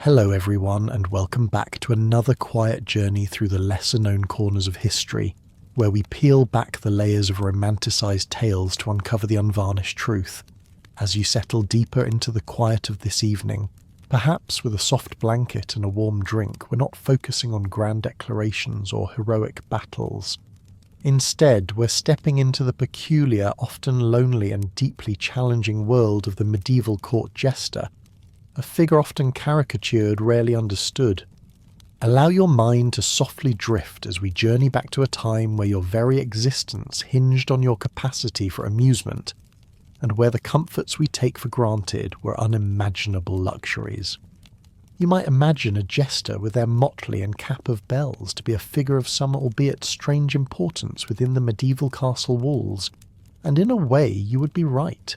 Hello everyone, and welcome back to another quiet journey through the lesser-known corners of history, where we peel back the layers of romanticised tales to uncover the unvarnished truth. As you settle deeper into the quiet of this evening, perhaps with a soft blanket and a warm drink, we're not focusing on grand declarations or heroic battles. Instead, we're stepping into the peculiar, often lonely and deeply challenging world of the medieval court jester, a figure often caricatured, rarely understood. Allow your mind to softly drift as we journey back to a time where your very existence hinged on your capacity for amusement, and where the comforts we take for granted were unimaginable luxuries. You might imagine a jester with their motley and cap of bells to be a figure of some albeit strange importance within the medieval castle walls, and in a way you would be right.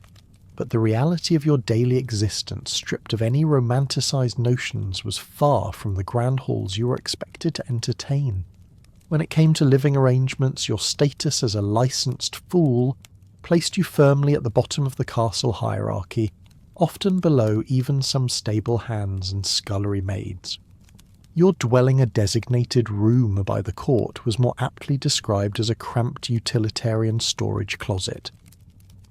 But the reality of your daily existence, stripped of any romanticised notions, was far from the grand halls you were expected to entertain. When it came to living arrangements, your status as a licensed fool placed you firmly at the bottom of the castle hierarchy, often below even some stable hands and scullery maids. Your dwelling, a designated room by the court, was more aptly described as a cramped utilitarian storage closet.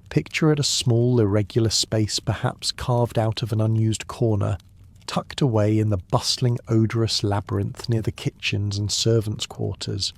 Picture it a small, irregular space perhaps carved out of an unused corner, tucked away in the bustling, odorous labyrinth near the kitchens and servants' quarters.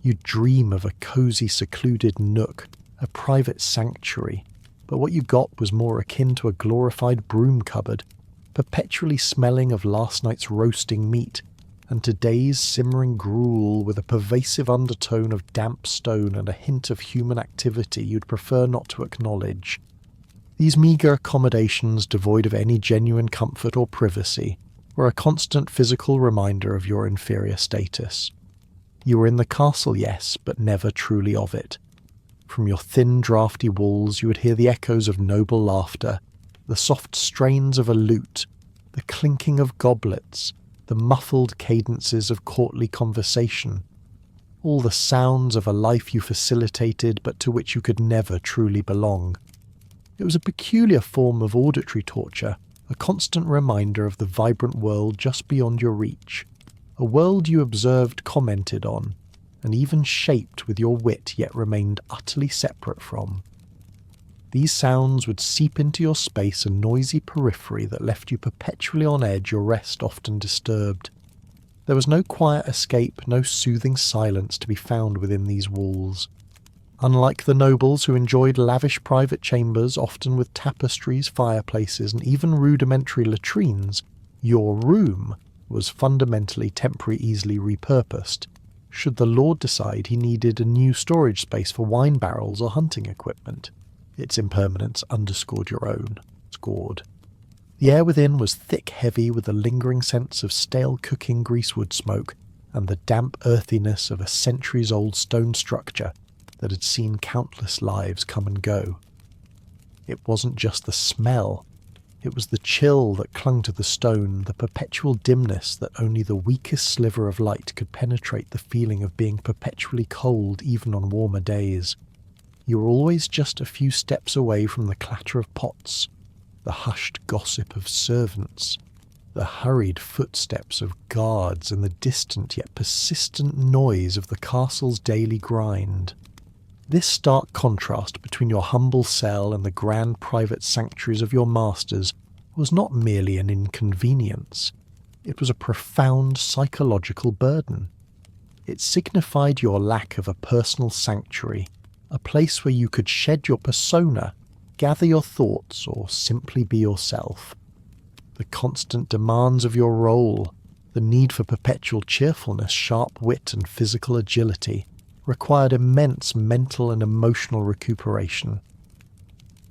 You'd dream of a cosy, secluded nook, a private sanctuary, but what you got was more akin to a glorified broom cupboard, perpetually smelling of last night's roasting meat and today's simmering gruel, with a pervasive undertone of damp stone and a hint of human activity you'd prefer not to acknowledge. These meagre accommodations, devoid of any genuine comfort or privacy, were a constant physical reminder of your inferior status. You were in the castle, yes, but never truly of it. From your thin, draughty walls you would hear the echoes of noble laughter, the soft strains of a lute, the clinking of goblets, the muffled cadences of courtly conversation, all the sounds of a life you facilitated but to which you could never truly belong. It was a peculiar form of auditory torture, a constant reminder of the vibrant world just beyond your reach, a world you observed, commented on, and even shaped with your wit, yet remained utterly separate from. These sounds would seep into your space, a noisy periphery that left you perpetually on edge, your rest often disturbed. There was no quiet escape, no soothing silence to be found within these walls. Unlike the nobles who enjoyed lavish private chambers, often with tapestries, fireplaces, and even rudimentary latrines, your room was fundamentally temporary, easily repurposed, should the lord decide he needed a new storage space for wine barrels or hunting equipment. Its impermanence underscored your own. Scored. The air within was thick, heavy, with a lingering sense of stale cooking greasewood smoke and the damp earthiness of a centuries-old stone structure that had seen countless lives come and go. It wasn't just the smell. It was the chill that clung to the stone, the perpetual dimness that only the weakest sliver of light could penetrate, the feeling of being perpetually cold even on warmer days. You were always just a few steps away from the clatter of pots, the hushed gossip of servants, the hurried footsteps of guards, and the distant yet persistent noise of the castle's daily grind. This stark contrast between your humble cell and the grand private sanctuaries of your masters was not merely an inconvenience. It was a profound psychological burden. It signified your lack of a personal sanctuary, a place where you could shed your persona, gather your thoughts, or simply be yourself. The constant demands of your role, the need for perpetual cheerfulness, sharp wit, and physical agility, required immense mental and emotional recuperation.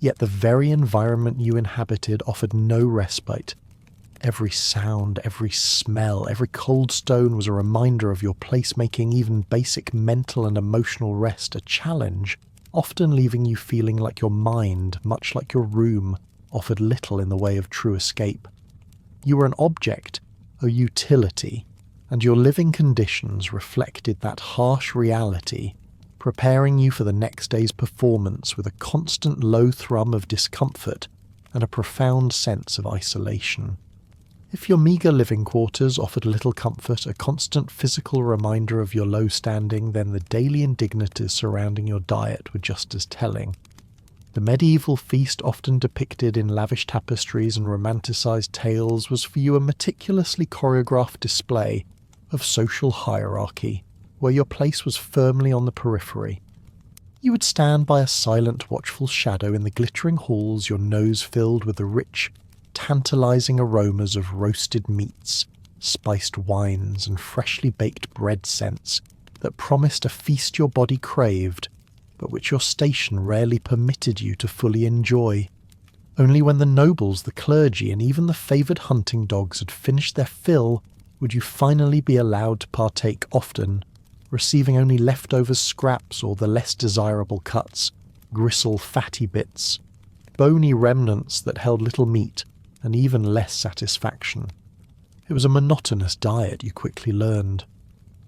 Yet the very environment you inhabited offered no respite. Every sound, every smell, every cold stone was a reminder of your place-making even basic mental and emotional rest a challenge, often leaving you feeling like your mind, much like your room, offered little in the way of true escape. You were an object, a utility, and your living conditions reflected that harsh reality, preparing you for the next day's performance with a constant low thrum of discomfort and a profound sense of isolation. If your meagre living quarters offered little comfort, a constant physical reminder of your low standing, then the daily indignities surrounding your diet were just as telling. The medieval feast, often depicted in lavish tapestries and romanticised tales, was for you a meticulously choreographed display of social hierarchy, where your place was firmly on the periphery. You would stand by a silent, watchful shadow in the glittering halls, your nose filled with the rich, tantalising aromas of roasted meats, spiced wines, and freshly baked bread scents that promised a feast your body craved, but which your station rarely permitted you to fully enjoy. Only when the nobles, the clergy, and even the favoured hunting dogs had finished their fill would you finally be allowed to partake often, receiving only leftover scraps or the less desirable cuts, gristle fatty bits, bony remnants that held little meat and even less satisfaction. It was a monotonous diet, you quickly learned.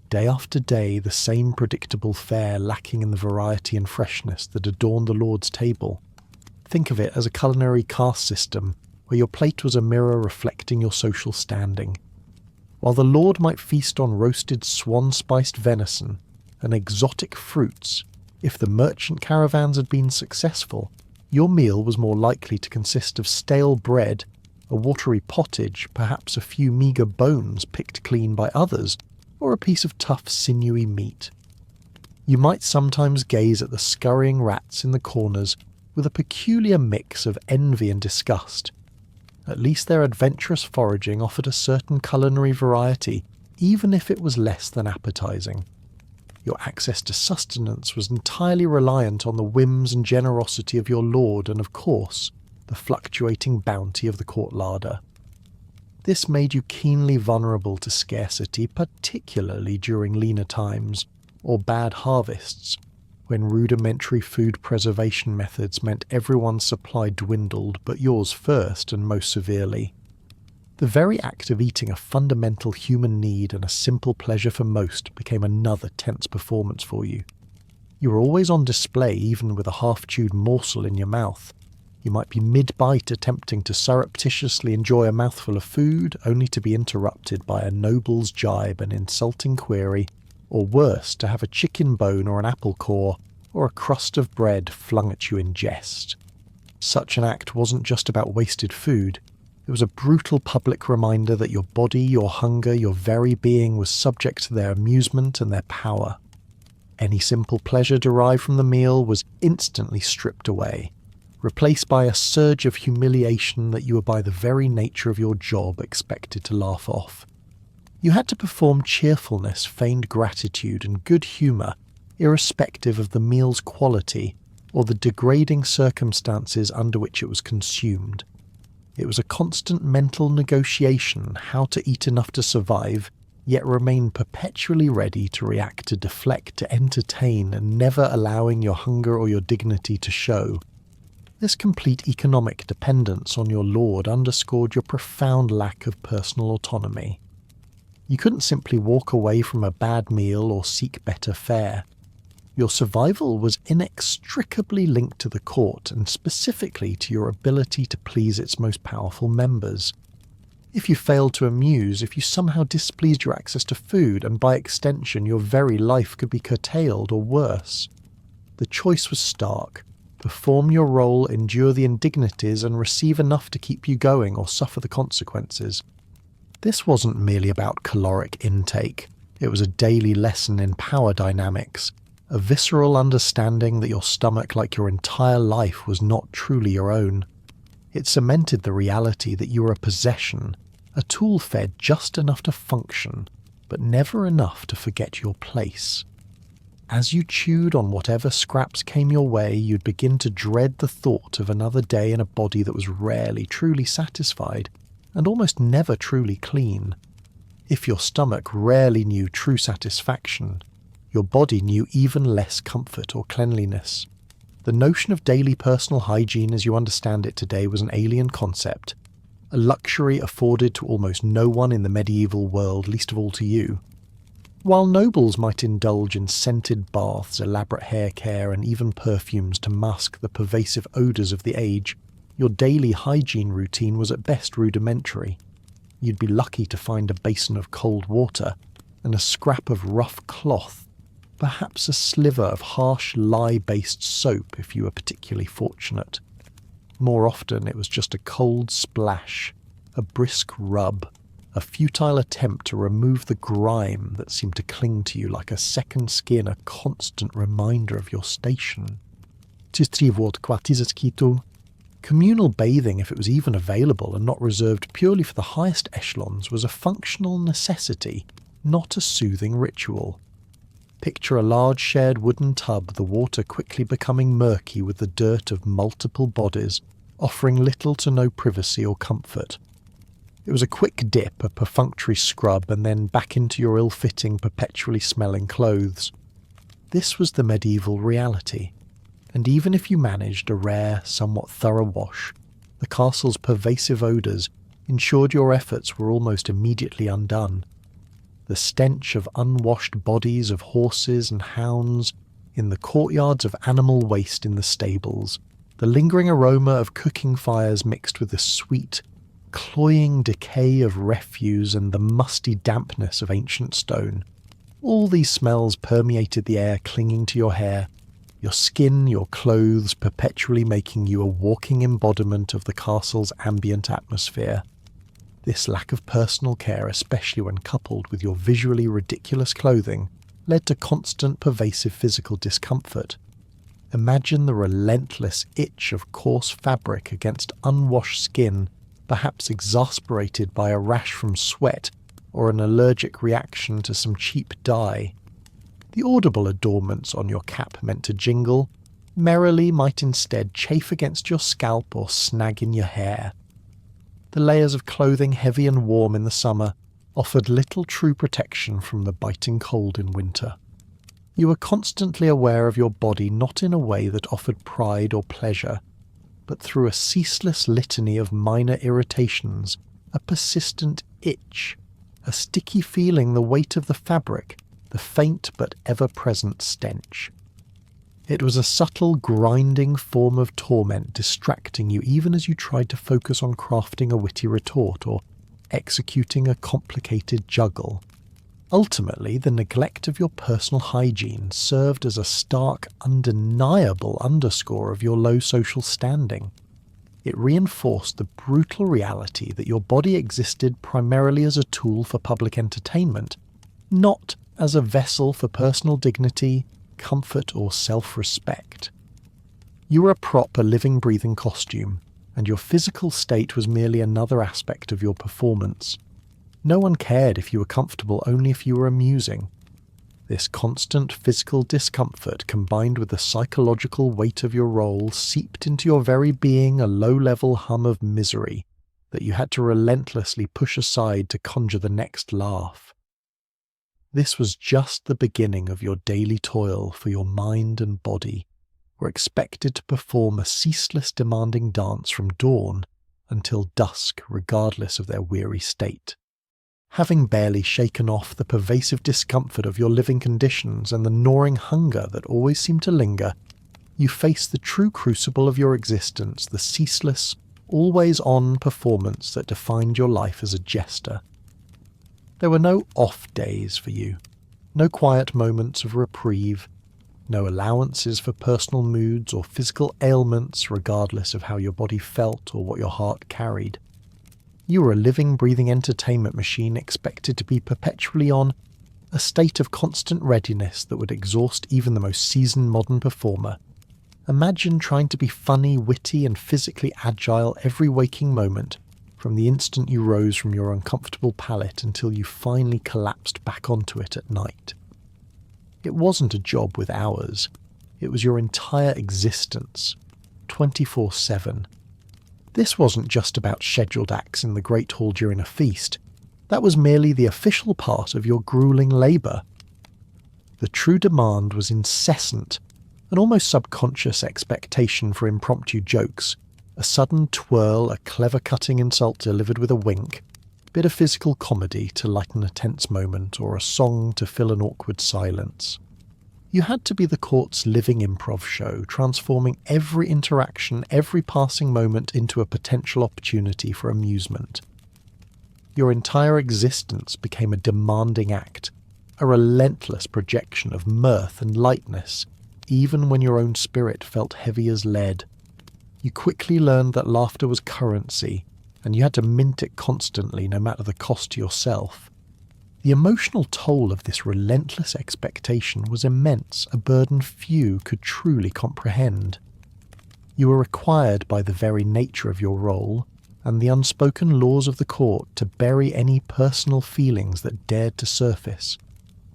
Day after day, the same predictable fare lacking in the variety and freshness that adorned the Lord's table. Think of it as a culinary caste system, where your plate was a mirror reflecting your social standing. While the Lord might feast on roasted swan-spiced venison and exotic fruits, if the merchant caravans had been successful, your meal was more likely to consist of stale bread, a watery pottage, perhaps a few meagre bones picked clean by others, or a piece of tough, sinewy meat. You might sometimes gaze at the scurrying rats in the corners with a peculiar mix of envy and disgust. At least their adventurous foraging offered a certain culinary variety, even if it was less than appetizing. Your access to sustenance was entirely reliant on the whims and generosity of your lord and, of course, the fluctuating bounty of the court larder. This made you keenly vulnerable to scarcity, particularly during leaner times or bad harvests, when rudimentary food preservation methods meant everyone's supply dwindled but yours first and most severely. The very act of eating, a fundamental human need and a simple pleasure for most, became another tense performance for you. You were always on display, even with a half-chewed morsel in your mouth. You might be mid-bite attempting to surreptitiously enjoy a mouthful of food, only to be interrupted by a noble's jibe and insulting query, or worse, to have a chicken bone or an apple core, or a crust of bread flung at you in jest. Such an act wasn't just about wasted food. It was a brutal public reminder that your body, your hunger, your very being was subject to their amusement and their power. Any simple pleasure derived from the meal was instantly stripped away, replaced by a surge of humiliation that you were by the very nature of your job expected to laugh off. You had to perform cheerfulness, feigned gratitude, and good humour, irrespective of the meal's quality or the degrading circumstances under which it was consumed. It was a constant mental negotiation how to eat enough to survive, yet remain perpetually ready to react, to deflect, to entertain, and never allowing your hunger or your dignity to show. This complete economic dependence on your lord underscored your profound lack of personal autonomy. You couldn't simply walk away from a bad meal or seek better fare. Your survival was inextricably linked to the court, and specifically to your ability to please its most powerful members. If you failed to amuse, if you somehow displeased your access to food, and by extension your very life could be curtailed or worse. The choice was stark. Perform your role, endure the indignities, and receive enough to keep you going or suffer the consequences. This wasn't merely about caloric intake. It was a daily lesson in power dynamics, a visceral understanding that your stomach, like your entire life, was not truly your own. It cemented the reality that you were a possession, a tool fed just enough to function, but never enough to forget your place. As you chewed on whatever scraps came your way, you'd begin to dread the thought of another day in a body that was rarely truly satisfied, and almost never truly clean. If your stomach rarely knew true satisfaction, your body knew even less comfort or cleanliness. The notion of daily personal hygiene as you understand it today was an alien concept, a luxury afforded to almost no one in the medieval world, least of all to you. While nobles might indulge in scented baths, elaborate hair care, and even perfumes to mask the pervasive odours of the age, your daily hygiene routine was at best rudimentary. You'd be lucky to find a basin of cold water and a scrap of rough cloth, perhaps a sliver of harsh lye-based soap if you were particularly fortunate. More often it was just a cold splash, a brisk rub, a futile attempt to remove the grime that seemed to cling to you like a second skin, a constant reminder of your station. Communal bathing, if it was even available and not reserved purely for the highest echelons, was a functional necessity, not a soothing ritual. Picture a large shared wooden tub, the water quickly becoming murky with the dirt of multiple bodies, offering little to no privacy or comfort. It was a quick dip, a perfunctory scrub, and then back into your ill-fitting, perpetually smelling clothes. This was the medieval reality, and even if you managed a rare, somewhat thorough wash, the castle's pervasive odours ensured your efforts were almost immediately undone. The stench of unwashed bodies of horses and hounds in the courtyards of animal waste in the stables, the lingering aroma of cooking fires mixed with the sweet, cloying decay of refuse and the musty dampness of ancient stone. All these smells permeated the air, clinging to your hair, your skin, your clothes, perpetually making you a walking embodiment of the castle's ambient atmosphere. This lack of personal care, especially when coupled with your visually ridiculous clothing, led to constant pervasive physical discomfort. Imagine the relentless itch of coarse fabric against unwashed skin, perhaps exasperated by a rash from sweat or an allergic reaction to some cheap dye. The audible adornments on your cap meant to jingle, merrily might instead chafe against your scalp or snag in your hair. The layers of clothing, heavy and warm in the summer, offered little true protection from the biting cold in winter. You were constantly aware of your body not in a way that offered pride or pleasure, but through a ceaseless litany of minor irritations, a persistent itch, a sticky feeling, the weight of the fabric, the faint but ever-present stench. It was a subtle, grinding form of torment, distracting you even as you tried to focus on crafting a witty retort or executing a complicated juggle. Ultimately, the neglect of your personal hygiene served as a stark, undeniable underscore of your low social standing. It reinforced the brutal reality that your body existed primarily as a tool for public entertainment, not as a vessel for personal dignity, comfort, or self-respect. You were a prop, a living, breathing costume, and your physical state was merely another aspect of your performance. No one cared if you were comfortable, only if you were amusing. This constant physical discomfort, combined with the psychological weight of your role, seeped into your very being a low-level hum of misery that you had to relentlessly push aside to conjure the next laugh. This was just the beginning of your daily toil, for your mind and body were expected to perform a ceaseless demanding dance from dawn until dusk, regardless of their weary state. Having barely shaken off the pervasive discomfort of your living conditions and the gnawing hunger that always seemed to linger, you faced the true crucible of your existence, the ceaseless, always-on performance that defined your life as a jester. There were no off days for you, no quiet moments of reprieve, no allowances for personal moods or physical ailments regardless of how your body felt or what your heart carried. You were a living, breathing entertainment machine expected to be perpetually on, a state of constant readiness that would exhaust even the most seasoned modern performer. Imagine trying to be funny, witty, and physically agile every waking moment, from the instant you rose from your uncomfortable pallet until you finally collapsed back onto it at night. It wasn't a job with hours. It was your entire existence, 24/7. This wasn't just about scheduled acts in the Great Hall during a feast. That was merely the official part of your grueling labour. The true demand was incessant, an almost subconscious expectation for impromptu jokes, a sudden twirl, a clever cutting insult delivered with a wink, a bit of physical comedy to lighten a tense moment, or a song to fill an awkward silence. You had to be the court's living improv show, transforming every interaction, every passing moment into a potential opportunity for amusement. Your entire existence became a demanding act, a relentless projection of mirth and lightness, even when your own spirit felt heavy as lead. You quickly learned that laughter was currency, and you had to mint it constantly no matter the cost to yourself. The emotional toll of this relentless expectation was immense, a burden few could truly comprehend. You were required by the very nature of your role, and the unspoken laws of the court, to bury any personal feelings that dared to surface.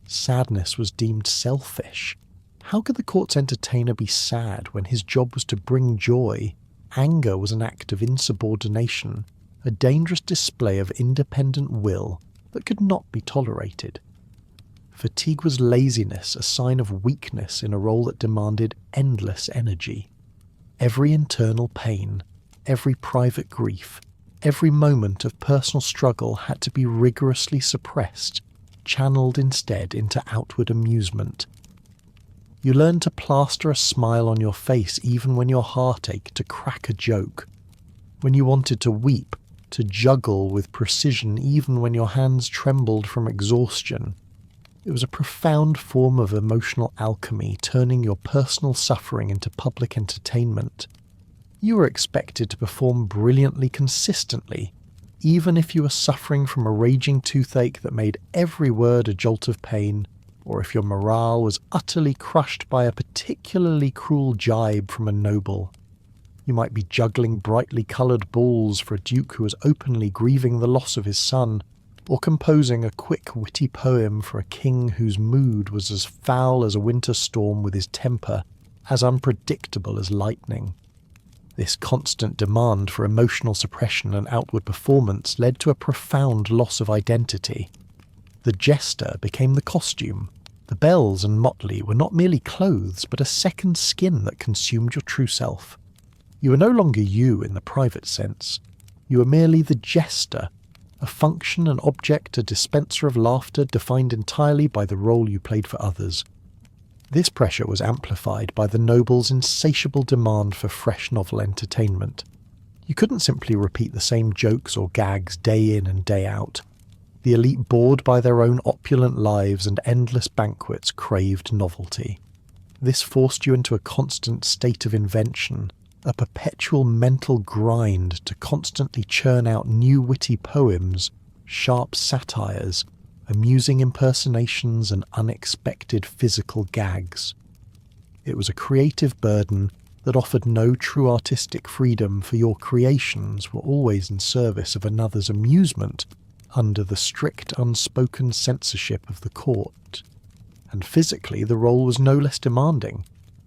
Sadness was deemed selfish. How could the court's entertainer be sad when his job was to bring joy? Anger was an act of insubordination, a dangerous display of independent will that could not be tolerated. Fatigue was laziness, a sign of weakness in a role that demanded endless energy. Every internal pain, every private grief, every moment of personal struggle had to be rigorously suppressed, channeled instead into outward amusement. You learned to plaster a smile on your face even when your heart ached, to crack a joke. When you wanted to weep, to juggle with precision even when your hands trembled from exhaustion. It was a profound form of emotional alchemy, turning your personal suffering into public entertainment. You were expected to perform brilliantly consistently, even if you were suffering from a raging toothache that made every word a jolt of pain, or if your morale was utterly crushed by a particularly cruel jibe from a noble. You might be juggling brightly coloured balls for a duke who was openly grieving the loss of his son, or composing a quick, witty poem for a king whose mood was as foul as a winter storm with his temper as unpredictable as lightning. This constant demand for emotional suppression and outward performance led to a profound loss of identity. The jester became the costume. The bells and motley were not merely clothes, but a second skin that consumed your true self. You were no longer you in the private sense. You were merely the jester, a function, an object, a dispenser of laughter defined entirely by the role you played for others. This pressure was amplified by the noble's insatiable demand for fresh novel entertainment. You couldn't simply repeat the same jokes or gags day in and day out. The elite, bored by their own opulent lives and endless banquets, craved novelty. This forced you into a constant state of invention, a perpetual mental grind to constantly churn out new witty poems, sharp satires, amusing impersonations and unexpected physical gags. It was a creative burden that offered no true artistic freedom, for your creations were always in service of another's amusement under the strict unspoken censorship of the court. And physically the role was no less demanding.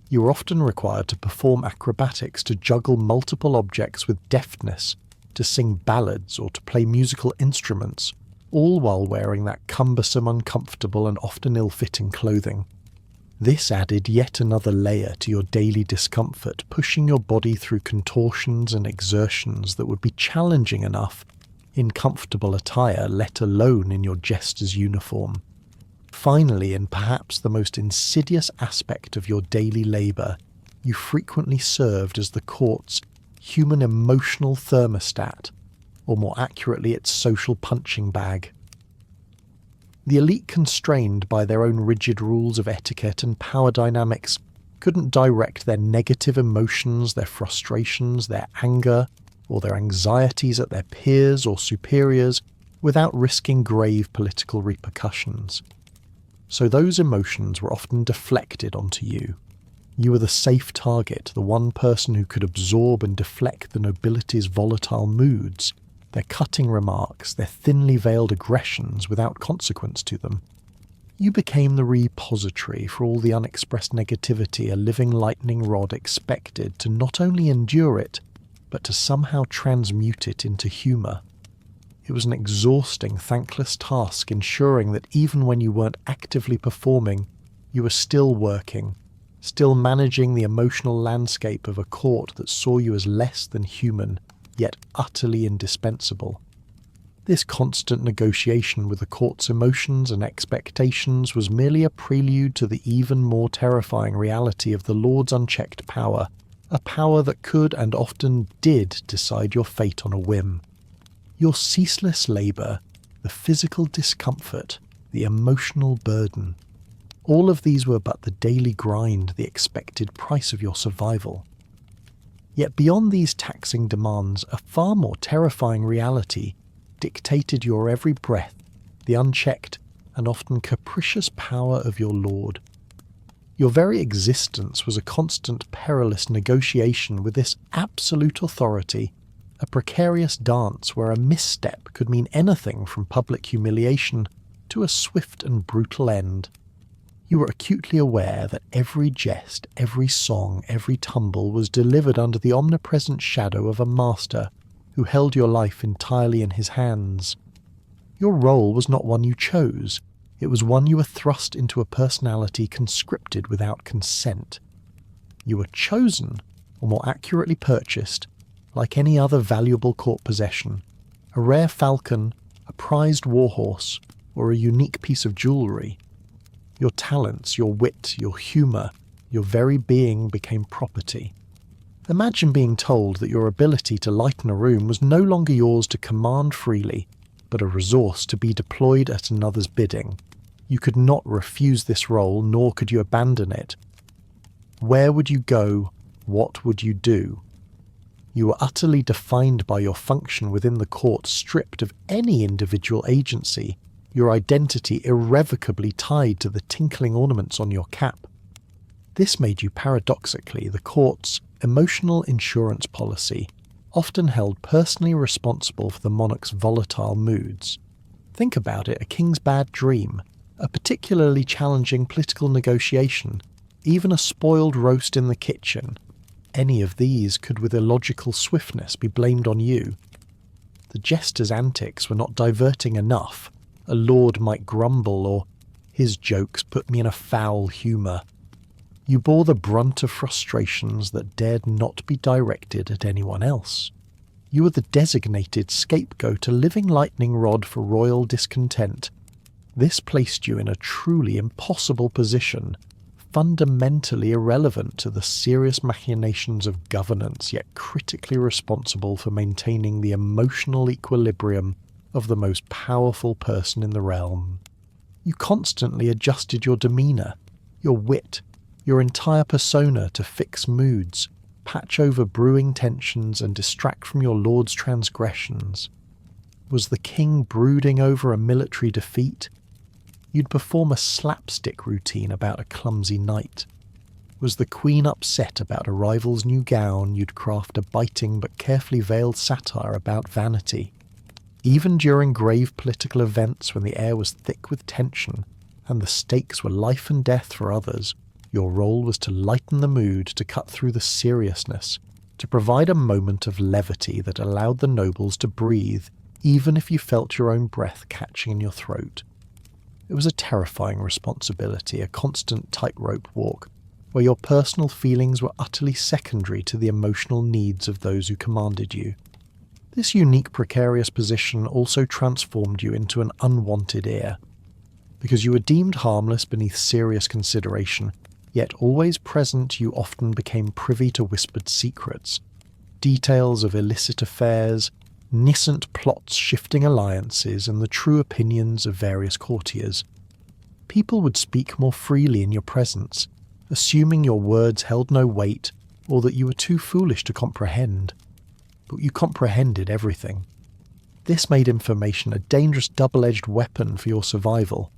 You were often required to perform acrobatics, to juggle multiple objects with deftness, to sing ballads or to play musical instruments, all while wearing that cumbersome, uncomfortable and often ill-fitting clothing. This added yet another layer to your daily discomfort, pushing your body through contortions and exertions that would be challenging enough in comfortable attire, let alone in your jester's uniform. Finally, and perhaps the most insidious aspect of your daily labour, you frequently served as the court's human emotional thermostat, or more accurately its social punching bag. The elite, constrained by their own rigid rules of etiquette and power dynamics, couldn't direct their negative emotions, their frustrations, their anger, or their anxieties at their peers or superiors without risking grave political repercussions. So those emotions were often deflected onto you. You were the safe target, the one person who could absorb and deflect the nobility's volatile moods, their cutting remarks, their thinly veiled aggressions without consequence to them. You became the repository for all the unexpressed negativity a living lightning rod expected to not only endure it, but to somehow transmute it into humour. It was an exhausting, thankless task, ensuring that even when you weren't actively performing, you were still working, still managing the emotional landscape of a court that saw you as less than human, yet utterly indispensable. This constant negotiation with the court's emotions and expectations was merely a prelude to the even more terrifying reality of the Lord's unchecked power, a power that could and often did decide your fate on a whim. Your ceaseless labour, the physical discomfort, the emotional burden. All of these were but the daily grind, the expected price of your survival. Yet beyond these taxing demands, a far more terrifying reality dictated your every breath, the unchecked and often capricious power of your lord. Your very existence was a constant perilous negotiation with this absolute authority, a precarious dance where a misstep could mean anything from public humiliation to a swift and brutal end. You were acutely aware that every jest, every song, every tumble was delivered under the omnipresent shadow of a master who held your life entirely in his hands. Your role was not one you chose, it was one you were thrust into a personality conscripted without consent. You were chosen, or more accurately purchased, like any other valuable court possession, a rare falcon, a prized warhorse, or a unique piece of jewellery. Your talents, your wit, your humour, your very being became property. Imagine being told that your ability to lighten a room was no longer yours to command freely, but a resource to be deployed at another's bidding. You could not refuse this role, nor could you abandon it. Where would you go? What would you do? You were utterly defined by your function within the court, stripped of any individual agency, your identity irrevocably tied to the tinkling ornaments on your cap. This made you paradoxically the court's emotional insurance policy, often held personally responsible for the monarch's volatile moods. Think about it, a king's bad dream, a particularly challenging political negotiation, even a spoiled roast in the kitchen. Any of these could with illogical swiftness be blamed on you. The jester's antics were not diverting enough. A lord might grumble, or his jokes put me in a foul humour. You bore the brunt of frustrations that dared not be directed at anyone else. You were the designated scapegoat, a living lightning rod for royal discontent. This placed you in a truly impossible position, fundamentally irrelevant to the serious machinations of governance, yet critically responsible for maintaining the emotional equilibrium of the most powerful person in the realm. You constantly adjusted your demeanour, your wit, your entire persona to fix moods, patch over brewing tensions and distract from your lord's transgressions. Was the king brooding over a military defeat? You'd perform a slapstick routine about a clumsy knight. Was the queen upset about a rival's new gown? You'd craft a biting but carefully veiled satire about vanity. Even during grave political events when the air was thick with tension and the stakes were life and death for others, your role was to lighten the mood, to cut through the seriousness, to provide a moment of levity that allowed the nobles to breathe, even if you felt your own breath catching in your throat. It was a terrifying responsibility, a constant tightrope walk, where your personal feelings were utterly secondary to the emotional needs of those who commanded you. This unique precarious position also transformed you into an unwanted heir. Because you were deemed harmless beneath serious consideration, yet always present, you often became privy to whispered secrets, details of illicit affairs, nascent plots, shifting alliances, and the true opinions of various courtiers. People would speak more freely in your presence, assuming your words held no weight or that you were too foolish to comprehend. But you comprehended everything. This made information a dangerous double-edged weapon for your survival.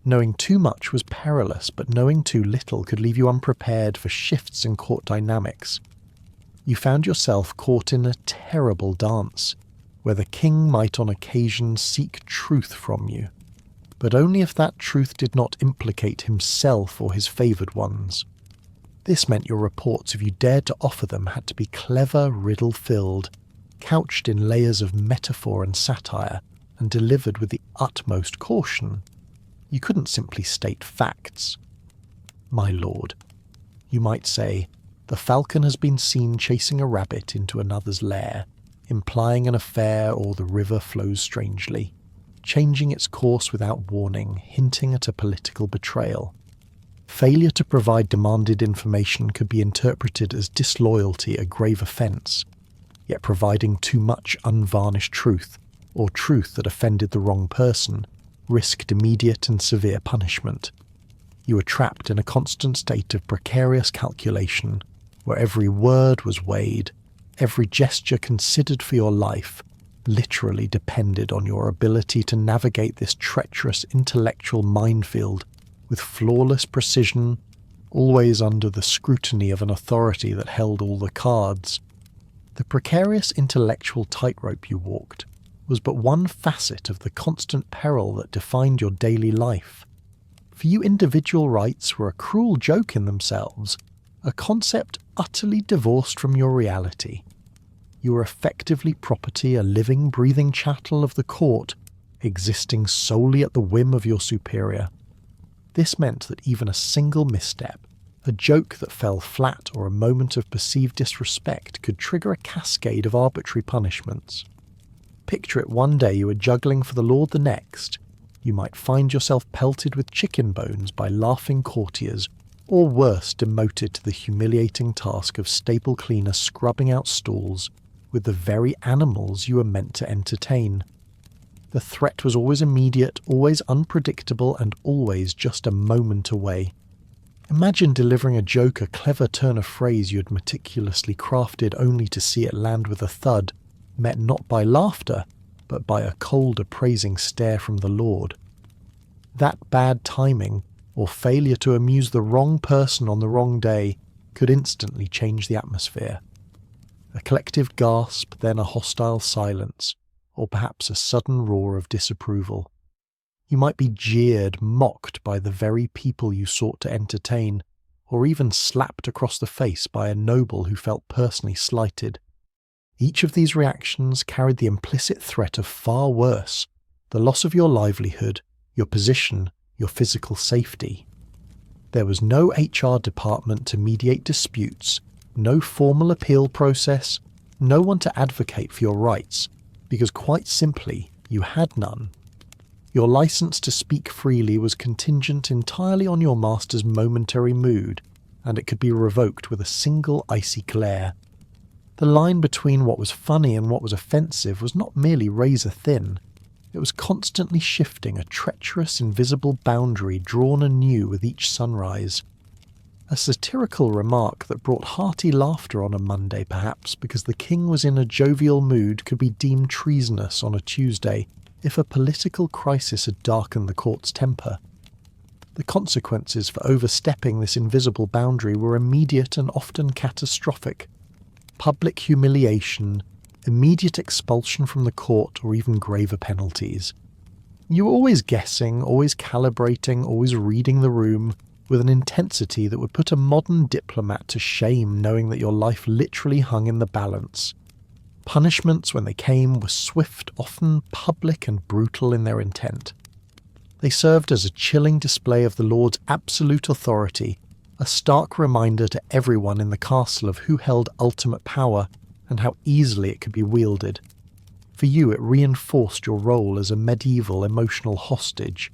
Knowing too much was perilous, but knowing too little could leave you unprepared for shifts in court dynamics. You found yourself caught in a terrible dance, where the king might on occasion seek truth from you, but only if that truth did not implicate himself or his favoured ones. This meant your reports, if you dared to offer them, had to be clever, riddle-filled, couched in layers of metaphor and satire, and delivered with the utmost caution. You couldn't simply state facts. My lord, you might say, the falcon has been seen chasing a rabbit into another's lair, implying an affair, or the river flows strangely, changing its course without warning, hinting at a political betrayal. Failure to provide demanded information could be interpreted as disloyalty, a grave offence, yet providing too much unvarnished truth or truth that offended the wrong person risked immediate and severe punishment. You were trapped in a constant state of precarious calculation, where every word was weighed, every gesture considered for your life literally depended on your ability to navigate this treacherous intellectual minefield with flawless precision, always under the scrutiny of an authority that held all the cards. The precarious intellectual tightrope you walked was but one facet of the constant peril that defined your daily life. For you, individual rights were a cruel joke in themselves, a concept utterly divorced from your reality. You were effectively property, a living, breathing chattel of the court, existing solely at the whim of your superior. This meant that even a single misstep, a joke that fell flat or a moment of perceived disrespect could trigger a cascade of arbitrary punishments. Picture it: one day you were juggling for the Lord, the next you might find yourself pelted with chicken bones by laughing courtiers, or worse, demoted to the humiliating task of stable cleaner scrubbing out stalls with the very animals you were meant to entertain. The threat was always immediate, always unpredictable, and always just a moment away. Imagine delivering a joke, a clever turn of phrase you had meticulously crafted only to see it land with a thud, met not by laughter, but by a cold appraising stare from the Lord. That bad timing, or failure to amuse the wrong person on the wrong day, could instantly change the atmosphere. A collective gasp, then a hostile silence, or perhaps a sudden roar of disapproval. You might be jeered, mocked by the very people you sought to entertain, or even slapped across the face by a noble who felt personally slighted. Each of these reactions carried the implicit threat of far worse: the loss of your livelihood, your position, your physical safety. There was no HR department to mediate disputes, no formal appeal process, no one to advocate for your rights, because quite simply, you had none. Your license to speak freely was contingent entirely on your master's momentary mood, and it could be revoked with a single icy glare. The line between what was funny and what was offensive was not merely razor thin. It was constantly shifting, a treacherous, invisible boundary drawn anew with each sunrise. A satirical remark that brought hearty laughter on a Monday, perhaps because the king was in a jovial mood, could be deemed treasonous on a Tuesday if a political crisis had darkened the court's temper. The consequences for overstepping this invisible boundary were immediate and often catastrophic. Public humiliation, immediate expulsion from the court, or even graver penalties. You were always guessing, always calibrating, always reading the room, with an intensity that would put a modern diplomat to shame, knowing that your life literally hung in the balance. Punishments, when they came, were swift, often public and brutal in their intent. They served as a chilling display of the Lord's absolute authority, a stark reminder to everyone in the castle of who held ultimate power and how easily it could be wielded. For you, it reinforced your role as a medieval emotional hostage,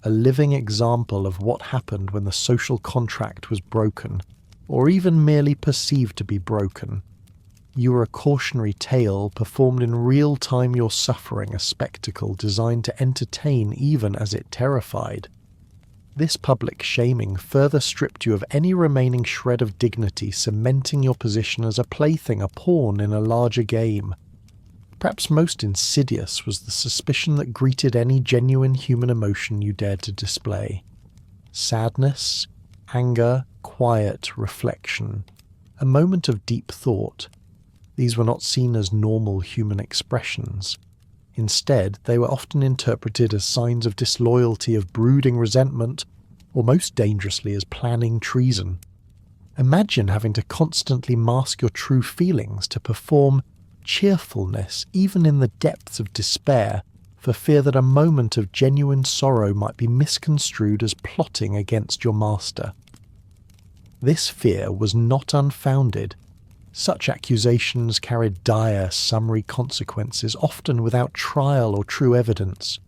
a living example of what happened when the social contract was broken, or even merely perceived to be broken. You were a cautionary tale performed in real time, your suffering, a spectacle designed to entertain even as it terrified. This public shaming further stripped you of any remaining shred of dignity, cementing your position as a plaything, a pawn in a larger game. Perhaps most insidious was the suspicion that greeted any genuine human emotion you dared to display. Sadness, anger, quiet reflection, a moment of deep thought. These were not seen as normal human expressions. Instead, they were often interpreted as signs of disloyalty, of brooding resentment, or most dangerously as planning treason. Imagine having to constantly mask your true feelings, to perform cheerfulness even in the depths of despair, for fear that a moment of genuine sorrow might be misconstrued as plotting against your master. This fear was not unfounded. Such accusations carried dire, summary consequences, often without trial or true evidence.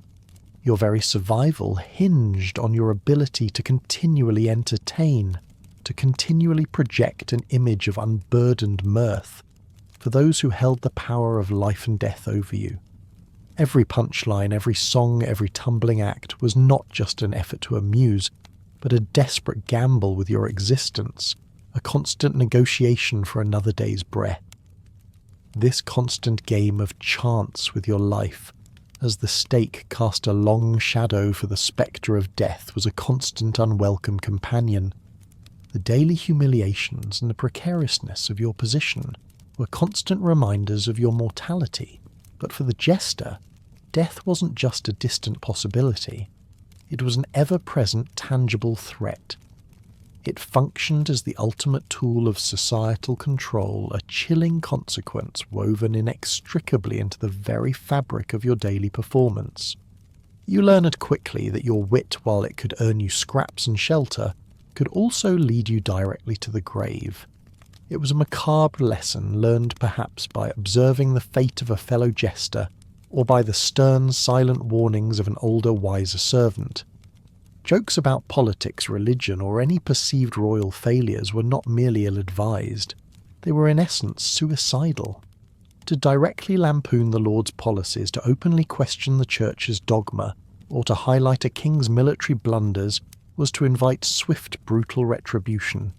Your very survival hinged on your ability to continually entertain, to continually project an image of unburdened mirth for those who held the power of life and death over you. Every punchline, every song, every tumbling act was not just an effort to amuse, but a desperate gamble with your existence, a constant negotiation for another day's breath. This constant game of chance with your life, as the stake cast a long shadow for the spectre of death, was a constant unwelcome companion. The daily humiliations and the precariousness of your position were constant reminders of your mortality, but for the Jester, death wasn't just a distant possibility. It was an ever-present, tangible threat. It functioned as the ultimate tool of societal control, a chilling consequence woven inextricably into the very fabric of your daily performance. You learned quickly that your wit, while it could earn you scraps and shelter, could also lead you directly to the grave. It was a macabre lesson learned perhaps by observing the fate of a fellow jester, or by the stern, silent warnings of an older, wiser servant. Jokes about politics, religion, or any perceived royal failures were not merely ill-advised. They were in essence suicidal. To directly lampoon the Lord's policies, to openly question the Church's dogma, or to highlight a king's military blunders, was to invite swift, brutal retribution.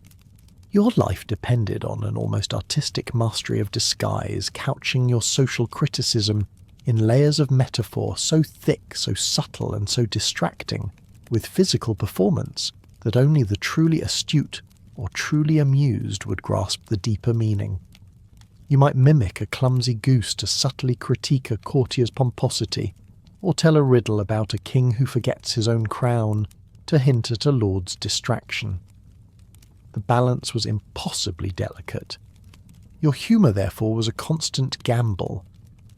Your life depended on an almost artistic mastery of disguise, couching your social criticism in layers of metaphor so thick, so subtle, and so distracting, with physical performance, that only the truly astute or truly amused would grasp the deeper meaning. You might mimic a clumsy goose to subtly critique a courtier's pomposity, or tell a riddle about a king who forgets his own crown to hint at a lord's distraction. The balance was impossibly delicate. Your humour, therefore, was a constant gamble.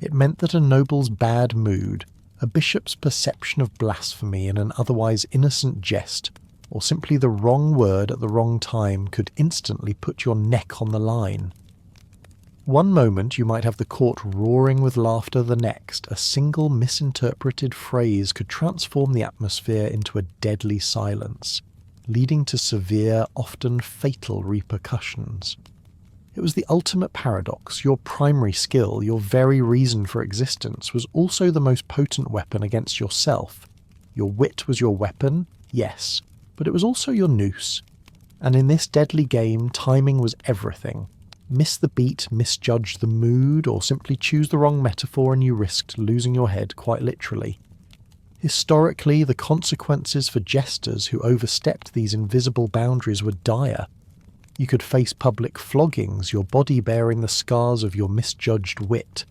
It meant that a noble's bad mood, a bishop's perception of blasphemy in an otherwise innocent jest, or simply the wrong word at the wrong time could instantly put your neck on the line. One moment you might have the court roaring with laughter, the next, a single misinterpreted phrase could transform the atmosphere into a deadly silence, leading to severe, often fatal repercussions. It was the ultimate paradox. Your primary skill, your very reason for existence, was also the most potent weapon against yourself. Your wit was your weapon, yes, but it was also your noose. And in this deadly game, timing was everything. Miss the beat, misjudge the mood, or simply choose the wrong metaphor and you risked losing your head quite literally. Historically, the consequences for jesters who overstepped these invisible boundaries were dire. You could face public floggings, your body bearing the scars of your misjudged wit.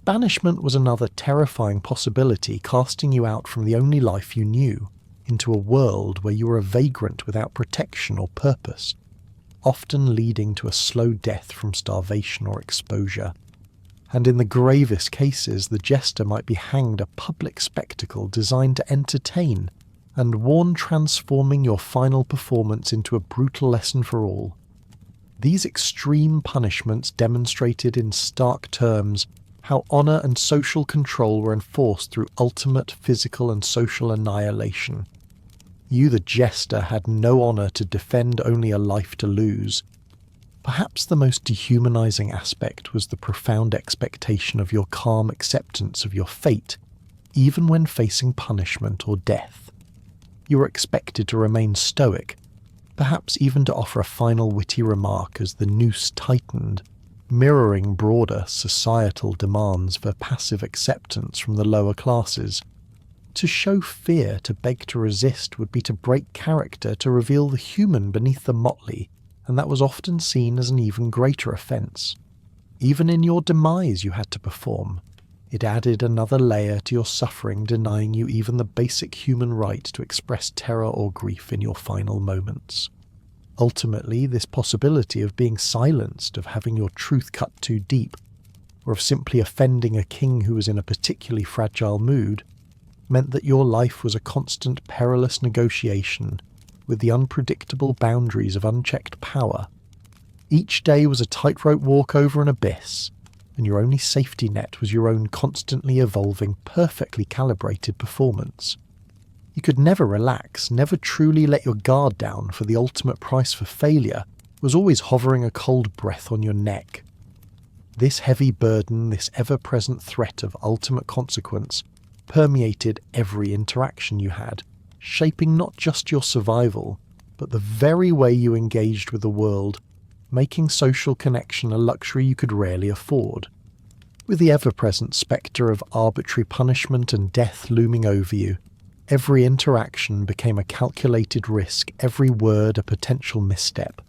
Banishment was another terrifying possibility, casting you out from the only life you knew, into a world where you were a vagrant without protection or purpose, often leading to a slow death from starvation or exposure. And in the gravest cases, the jester might be hanged, a public spectacle designed to entertain, and warn, transforming your final performance into a brutal lesson for all. These extreme punishments demonstrated in stark terms how honour and social control were enforced through ultimate physical and social annihilation. You, the jester, had no honour to defend, only a life to lose. Perhaps the most dehumanising aspect was the profound expectation of your calm acceptance of your fate, even when facing punishment or death. You were expected to remain stoic, perhaps even to offer a final witty remark as the noose tightened, mirroring broader societal demands for passive acceptance from the lower classes. To show fear, to beg to resist, would be to break character, to reveal the human beneath the motley, and that was often seen as an even greater offence. Even in your demise you had to perform. It added another layer to your suffering, denying you even the basic human right to express terror or grief in your final moments. Ultimately, this possibility of being silenced, of having your truth cut too deep, or of simply offending a king who was in a particularly fragile mood, meant that your life was a constant perilous negotiation with the unpredictable boundaries of unchecked power. Each day was a tightrope walk over an abyss, and your only safety net was your own constantly evolving, perfectly calibrated performance. You could never relax, never truly let your guard down, for the ultimate price for failure was always hovering a cold breath on your neck. This heavy burden, this ever-present threat of ultimate consequence, permeated every interaction you had, shaping not just your survival, but the very way you engaged with the world, making social connection a luxury you could rarely afford. With the ever-present spectre of arbitrary punishment and death looming over you, every interaction became a calculated risk, every word a potential misstep.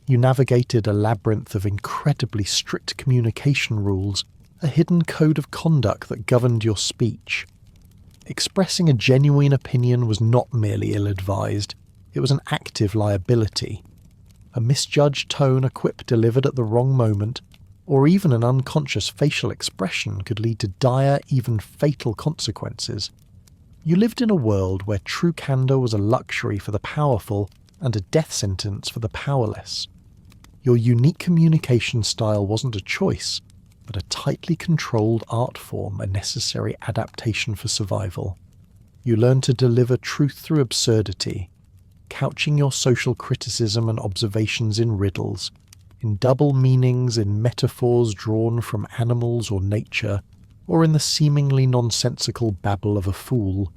You navigated a labyrinth of incredibly strict communication rules, a hidden code of conduct that governed your speech. Expressing a genuine opinion was not merely ill-advised, it was an active liability. A misjudged tone, a quip delivered at the wrong moment, or even an unconscious facial expression could lead to dire, even fatal consequences. You lived in a world where true candor was a luxury for the powerful and a death sentence for the powerless. Your unique communication style wasn't a choice, but a tightly controlled art form, a necessary adaptation for survival. You learned to deliver truth through absurdity, couching your social criticism and observations in riddles, in double meanings, in metaphors drawn from animals or nature, or in the seemingly nonsensical babble of a fool.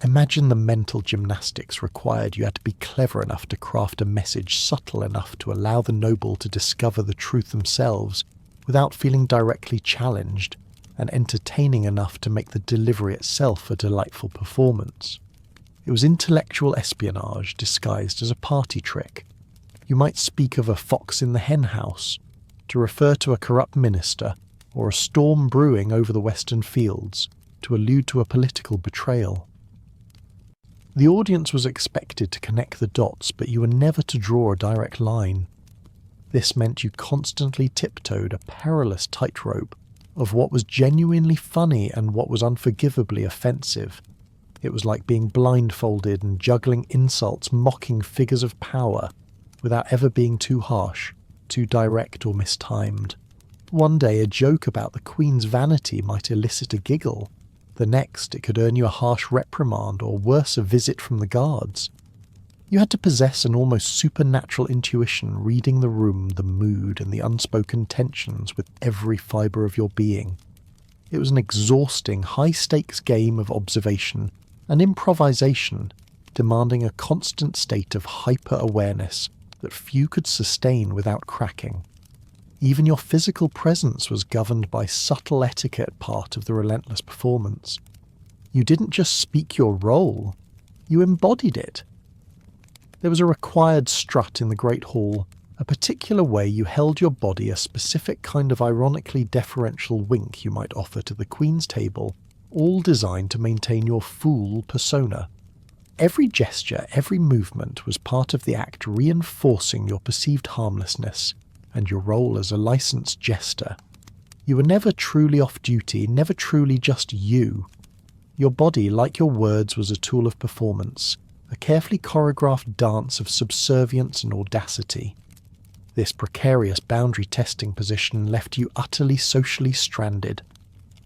Imagine the mental gymnastics required. You had to be clever enough to craft a message subtle enough to allow the noble to discover the truth themselves without feeling directly challenged, and entertaining enough to make the delivery itself a delightful performance. It was intellectual espionage disguised as a party trick. You might speak of a fox in the henhouse, to refer to a corrupt minister, or a storm brewing over the western fields, to allude to a political betrayal. The audience was expected to connect the dots, but you were never to draw a direct line. This meant you constantly tiptoed a perilous tightrope of what was genuinely funny and what was unforgivably offensive. It was like being blindfolded and juggling insults, mocking figures of power, without ever being too harsh, too direct or mistimed. One day a joke about the Queen's vanity might elicit a giggle. The next, it could earn you a harsh reprimand, or worse, a visit from the guards. You had to possess an almost supernatural intuition, reading the room, the mood, and the unspoken tensions with every fibre of your being. It was an exhausting, high-stakes game of observation and improvisation, demanding a constant state of hyper-awareness that few could sustain without cracking. Even your physical presence was governed by subtle etiquette, part of the relentless performance. You didn't just speak your role, you embodied it. There was a required strut in the Great Hall, a particular way you held your body, a specific kind of ironically deferential wink you might offer to the Queen's table, all designed to maintain your fool persona. Every gesture, every movement was part of the act, reinforcing your perceived harmlessness and your role as a licensed jester. You were never truly off-duty, never truly just you. Your body, like your words, was a tool of performance, a carefully choreographed dance of subservience and audacity. This precarious boundary-testing position left you utterly socially stranded.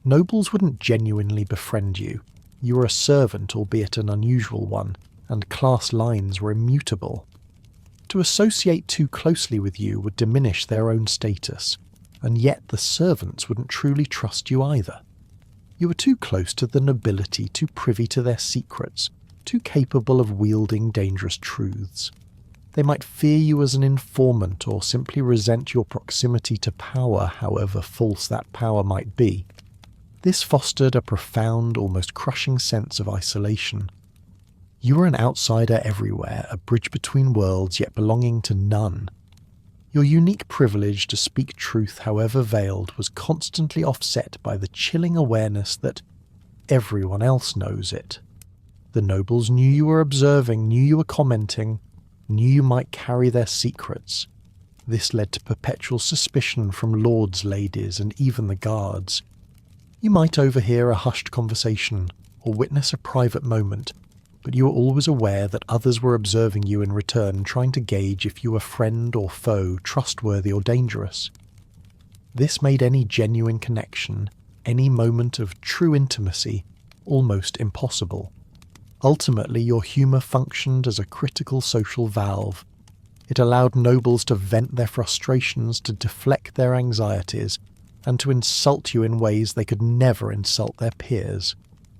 Nobles wouldn't genuinely befriend you. You were a servant, albeit an unusual one, and class lines were immutable. To associate too closely with you would diminish their own status, and yet the servants wouldn't truly trust you either. You were too close to the nobility, too privy to their secrets, too capable of wielding dangerous truths. They might fear you as an informant or simply resent your proximity to power, however false that power might be. This fostered a profound, almost crushing sense of isolation. You were an outsider everywhere, a bridge between worlds, yet belonging to none. Your unique privilege to speak truth, however veiled, was constantly offset by the chilling awareness that everyone else knows it. The nobles knew you were observing, knew you were commenting, knew you might carry their secrets. This led to perpetual suspicion from lords, ladies, and even the guards. You might overhear a hushed conversation or witness a private moment, but you were always aware that others were observing you in return, trying to gauge if you were friend or foe, trustworthy or dangerous. This made any genuine connection, any moment of true intimacy, almost impossible. Ultimately, your humour functioned as a critical social valve. It allowed nobles to vent their frustrations, to deflect their anxieties, and to insult you in ways they could never insult their peers.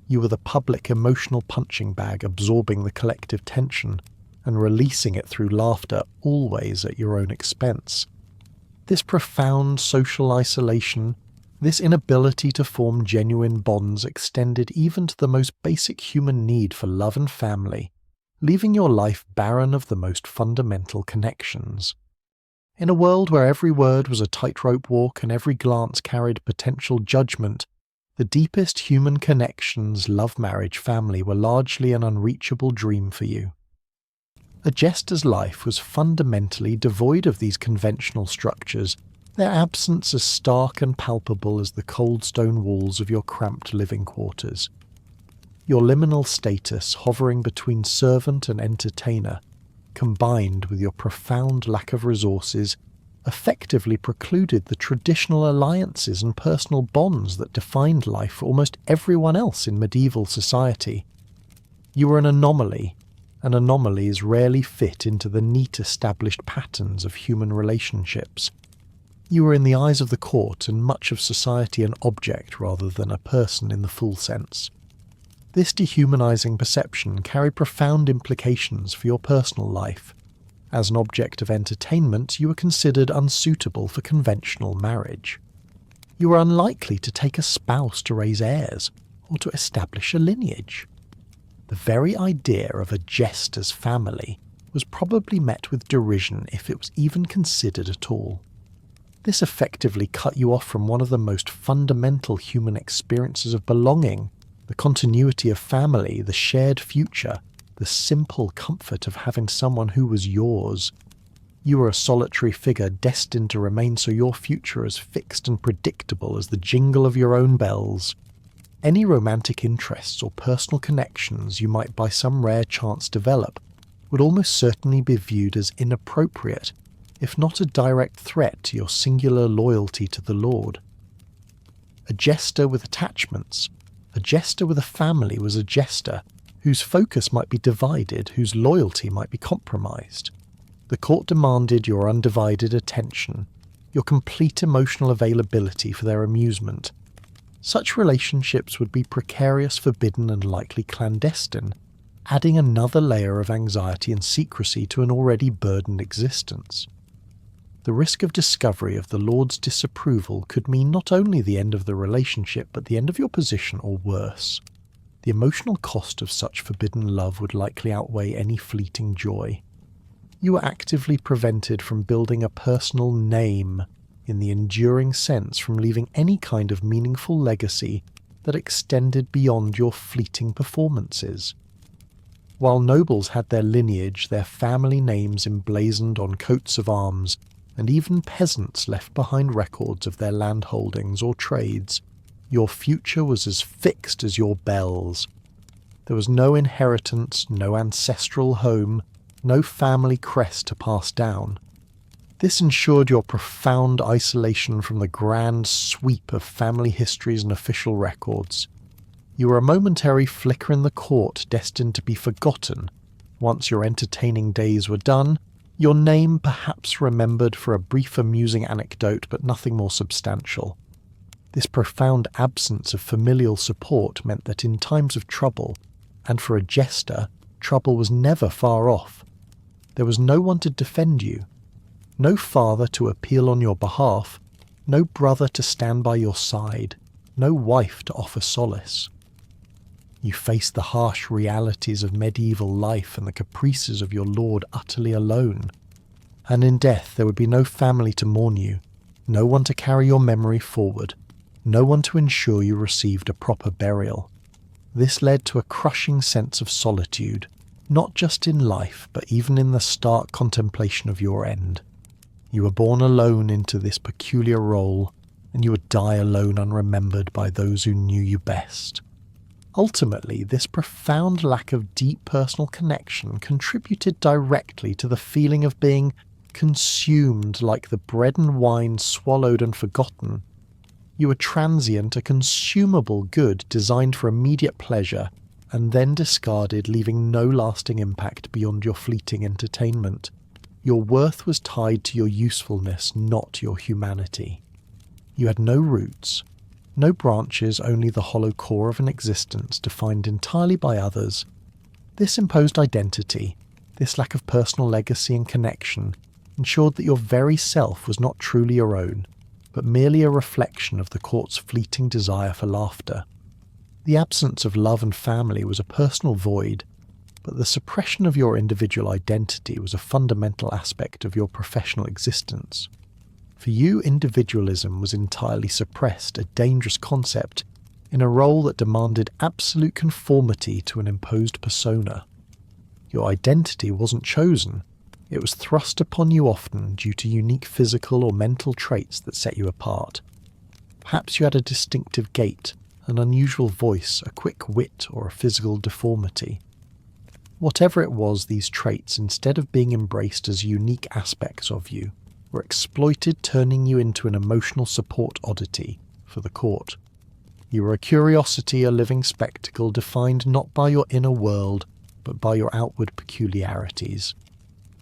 You were the public emotional punching bag, absorbing the collective tension and releasing it through laughter, always at your own expense. This profound social isolation, this inability to form genuine bonds, extended even to the most basic human need for love and family, leaving your life barren of the most fundamental connections. In a world where every word was a tightrope walk and every glance carried potential judgment, the deepest human connections, love, marriage, family, were largely an unreachable dream for you. A jester's life was fundamentally devoid of these conventional structures, their absence as stark and palpable as the cold stone walls of your cramped living quarters. Your liminal status, hovering between servant and entertainer, combined with your profound lack of resources, effectively precluded the traditional alliances and personal bonds that defined life for almost everyone else in medieval society. You were an anomaly, and anomalies rarely fit into the neat established patterns of human relationships. You were in the eyes of the court and much of society an object rather than a person in the full sense. This dehumanizing perception carried profound implications for your personal life. As an object of entertainment, you were considered unsuitable for conventional marriage. You were unlikely to take a spouse to raise heirs or to establish a lineage. The very idea of a jester's family was probably met with derision if it was even considered at all. This effectively cut you off from one of the most fundamental human experiences of belonging, the continuity of family, the shared future, the simple comfort of having someone who was yours. You were a solitary figure destined to remain so your future as fixed and predictable as the jingle of your own bells. Any romantic interests or personal connections you might by some rare chance develop would almost certainly be viewed as inappropriate, if not a direct threat to your singular loyalty to the Lord. A jester with attachments, a jester with a family was a jester whose focus might be divided, whose loyalty might be compromised. The court demanded your undivided attention, your complete emotional availability for their amusement. Such relationships would be precarious, forbidden, and likely clandestine, adding another layer of anxiety and secrecy to an already burdened existence. The risk of discovery of the Lord's disapproval could mean not only the end of the relationship, but the end of your position, or worse. The emotional cost of such forbidden love would likely outweigh any fleeting joy. You were actively prevented from building a personal name in the enduring sense, from leaving any kind of meaningful legacy that extended beyond your fleeting performances. While nobles had their lineage, their family names emblazoned on coats of arms, and even peasants left behind records of their landholdings or trades, your future was as fixed as your bells. There was no inheritance, no ancestral home, no family crest to pass down. This ensured your profound isolation from the grand sweep of family histories and official records. You were a momentary flicker in the court, destined to be forgotten. Once your entertaining days were done, your name perhaps remembered for a brief amusing anecdote, but nothing more substantial. This profound absence of familial support meant that in times of trouble, and for a jester, trouble was never far off. There was no one to defend you, no father to appeal on your behalf, no brother to stand by your side, no wife to offer solace. You faced the harsh realities of medieval life and the caprices of your lord utterly alone. And in death there would be no family to mourn you, no one to carry your memory forward, no one to ensure you received a proper burial. This led to a crushing sense of solitude, not just in life, but even in the stark contemplation of your end. You were born alone into this peculiar role, and you would die alone, unremembered by those who knew you best. Ultimately, this profound lack of deep personal connection contributed directly to the feeling of being consumed like the bread and wine swallowed and forgotten. You were transient, a consumable good designed for immediate pleasure, and then discarded, leaving no lasting impact beyond your fleeting entertainment. Your worth was tied to your usefulness, not your humanity. You had no roots, no branches, only the hollow core of an existence defined entirely by others. This imposed identity, this lack of personal legacy and connection, ensured that your very self was not truly your own, but merely a reflection of the court's fleeting desire for laughter. The absence of love and family was a personal void, but the suppression of your individual identity was a fundamental aspect of your professional existence. For you, individualism was entirely suppressed, a dangerous concept, in a role that demanded absolute conformity to an imposed persona. Your identity wasn't chosen, it was thrust upon you often due to unique physical or mental traits that set you apart. Perhaps you had a distinctive gait, an unusual voice, a quick wit, or a physical deformity. Whatever it was, these traits, instead of being embraced as unique aspects of you, were exploited, turning you into an emotional support oddity for the court. You were a curiosity, a living spectacle defined not by your inner world, but by your outward peculiarities.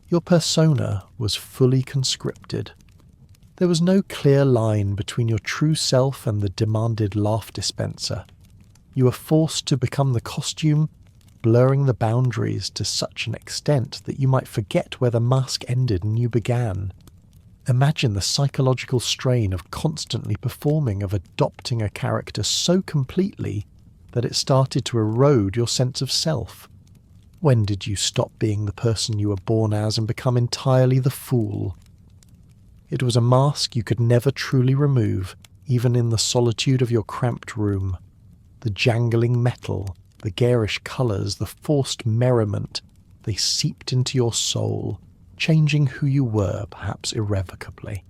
Your persona was fully conscripted. There was no clear line between your true self and the demanded laugh dispenser. You were forced to become the costume, blurring the boundaries to such an extent that you might forget where the mask ended and you began. Imagine the psychological strain of constantly performing, of adopting a character so completely that it started to erode your sense of self. When did you stop being the person you were born as and become entirely the fool? It was a mask you could never truly remove, even in the solitude of your cramped room. The jangling metal, the garish colours, the forced merriment, they seeped into your soul, changing who you were, perhaps irrevocably.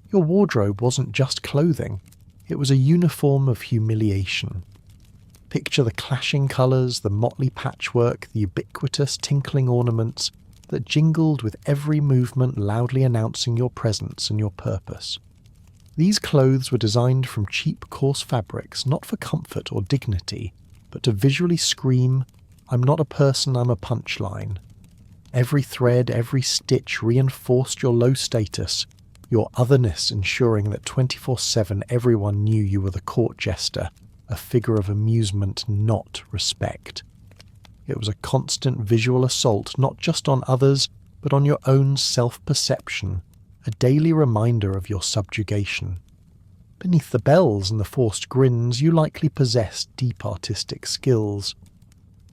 Your wardrobe wasn't just clothing, it was a uniform of humiliation. Picture the clashing colours, the motley patchwork, the ubiquitous tinkling ornaments that jingled with every movement, loudly announcing your presence and your purpose. These clothes were designed from cheap, coarse fabrics, not for comfort or dignity, but to visually scream, "I'm not a person, I'm a punchline." Every thread, every stitch reinforced your low status, your otherness, ensuring that 24/7 everyone knew you were the court jester, a figure of amusement, not respect. It was a constant visual assault, not just on others, but on your own self-perception, a daily reminder of your subjugation. Beneath the bells and the forced grins, you likely possessed deep artistic skills.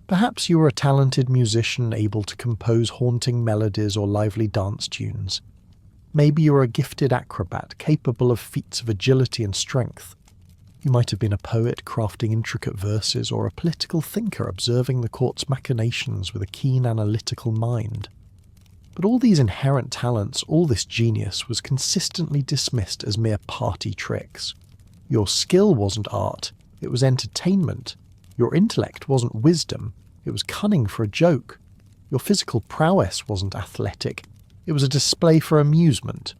Perhaps you were a talented musician able to compose haunting melodies or lively dance tunes. Maybe you were a gifted acrobat capable of feats of agility and strength. You might have been a poet crafting intricate verses, or a political thinker observing the court's machinations with a keen analytical mind. But all these inherent talents, all this genius, was consistently dismissed as mere party tricks. Your skill wasn't art, it was entertainment. Your intellect wasn't wisdom, it was cunning for a joke. Your physical prowess wasn't athletic, it was a display for amusement.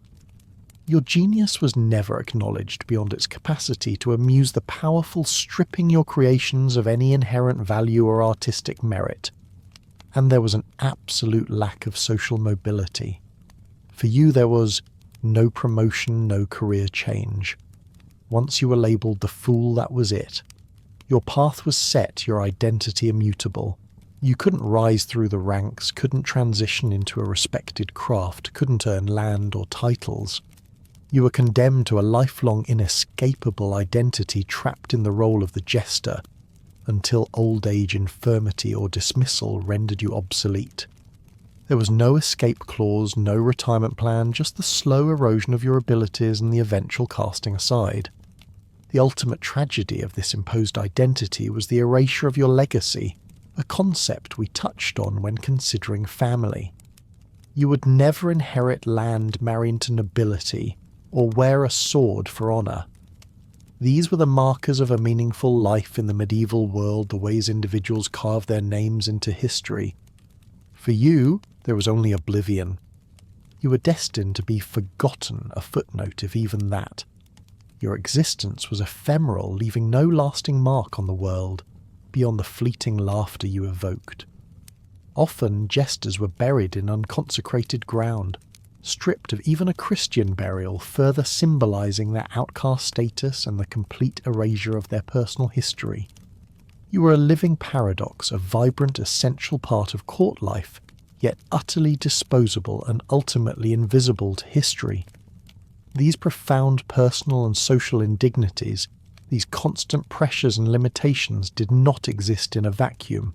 Your genius was never acknowledged beyond its capacity to amuse the powerful, stripping your creations of any inherent value or artistic merit. And there was an absolute lack of social mobility. For you there was no promotion, no career change. Once you were labelled the fool, that was it. Your path was set, your identity immutable. You couldn't rise through the ranks, couldn't transition into a respected craft, couldn't earn land or titles. You were condemned to a lifelong inescapable identity, trapped in the role of the jester, until old age, infirmity, or dismissal rendered you obsolete. There was no escape clause, no retirement plan, just the slow erosion of your abilities and the eventual casting aside. The ultimate tragedy of this imposed identity was the erasure of your legacy, a concept we touched on when considering family. You would never inherit land, marry into nobility, or wear a sword for honour. These were the markers of a meaningful life in the medieval world, the ways individuals carved their names into history. For you, there was only oblivion. You were destined to be forgotten, a footnote if even that. Your existence was ephemeral, leaving no lasting mark on the world, beyond the fleeting laughter you evoked. Often jesters were buried in unconsecrated ground, stripped of even a Christian burial, further symbolising their outcast status and the complete erasure of their personal history. You were a living paradox, a vibrant, essential part of court life, yet utterly disposable and ultimately invisible to history. These profound personal and social indignities, these constant pressures and limitations did not exist in a vacuum.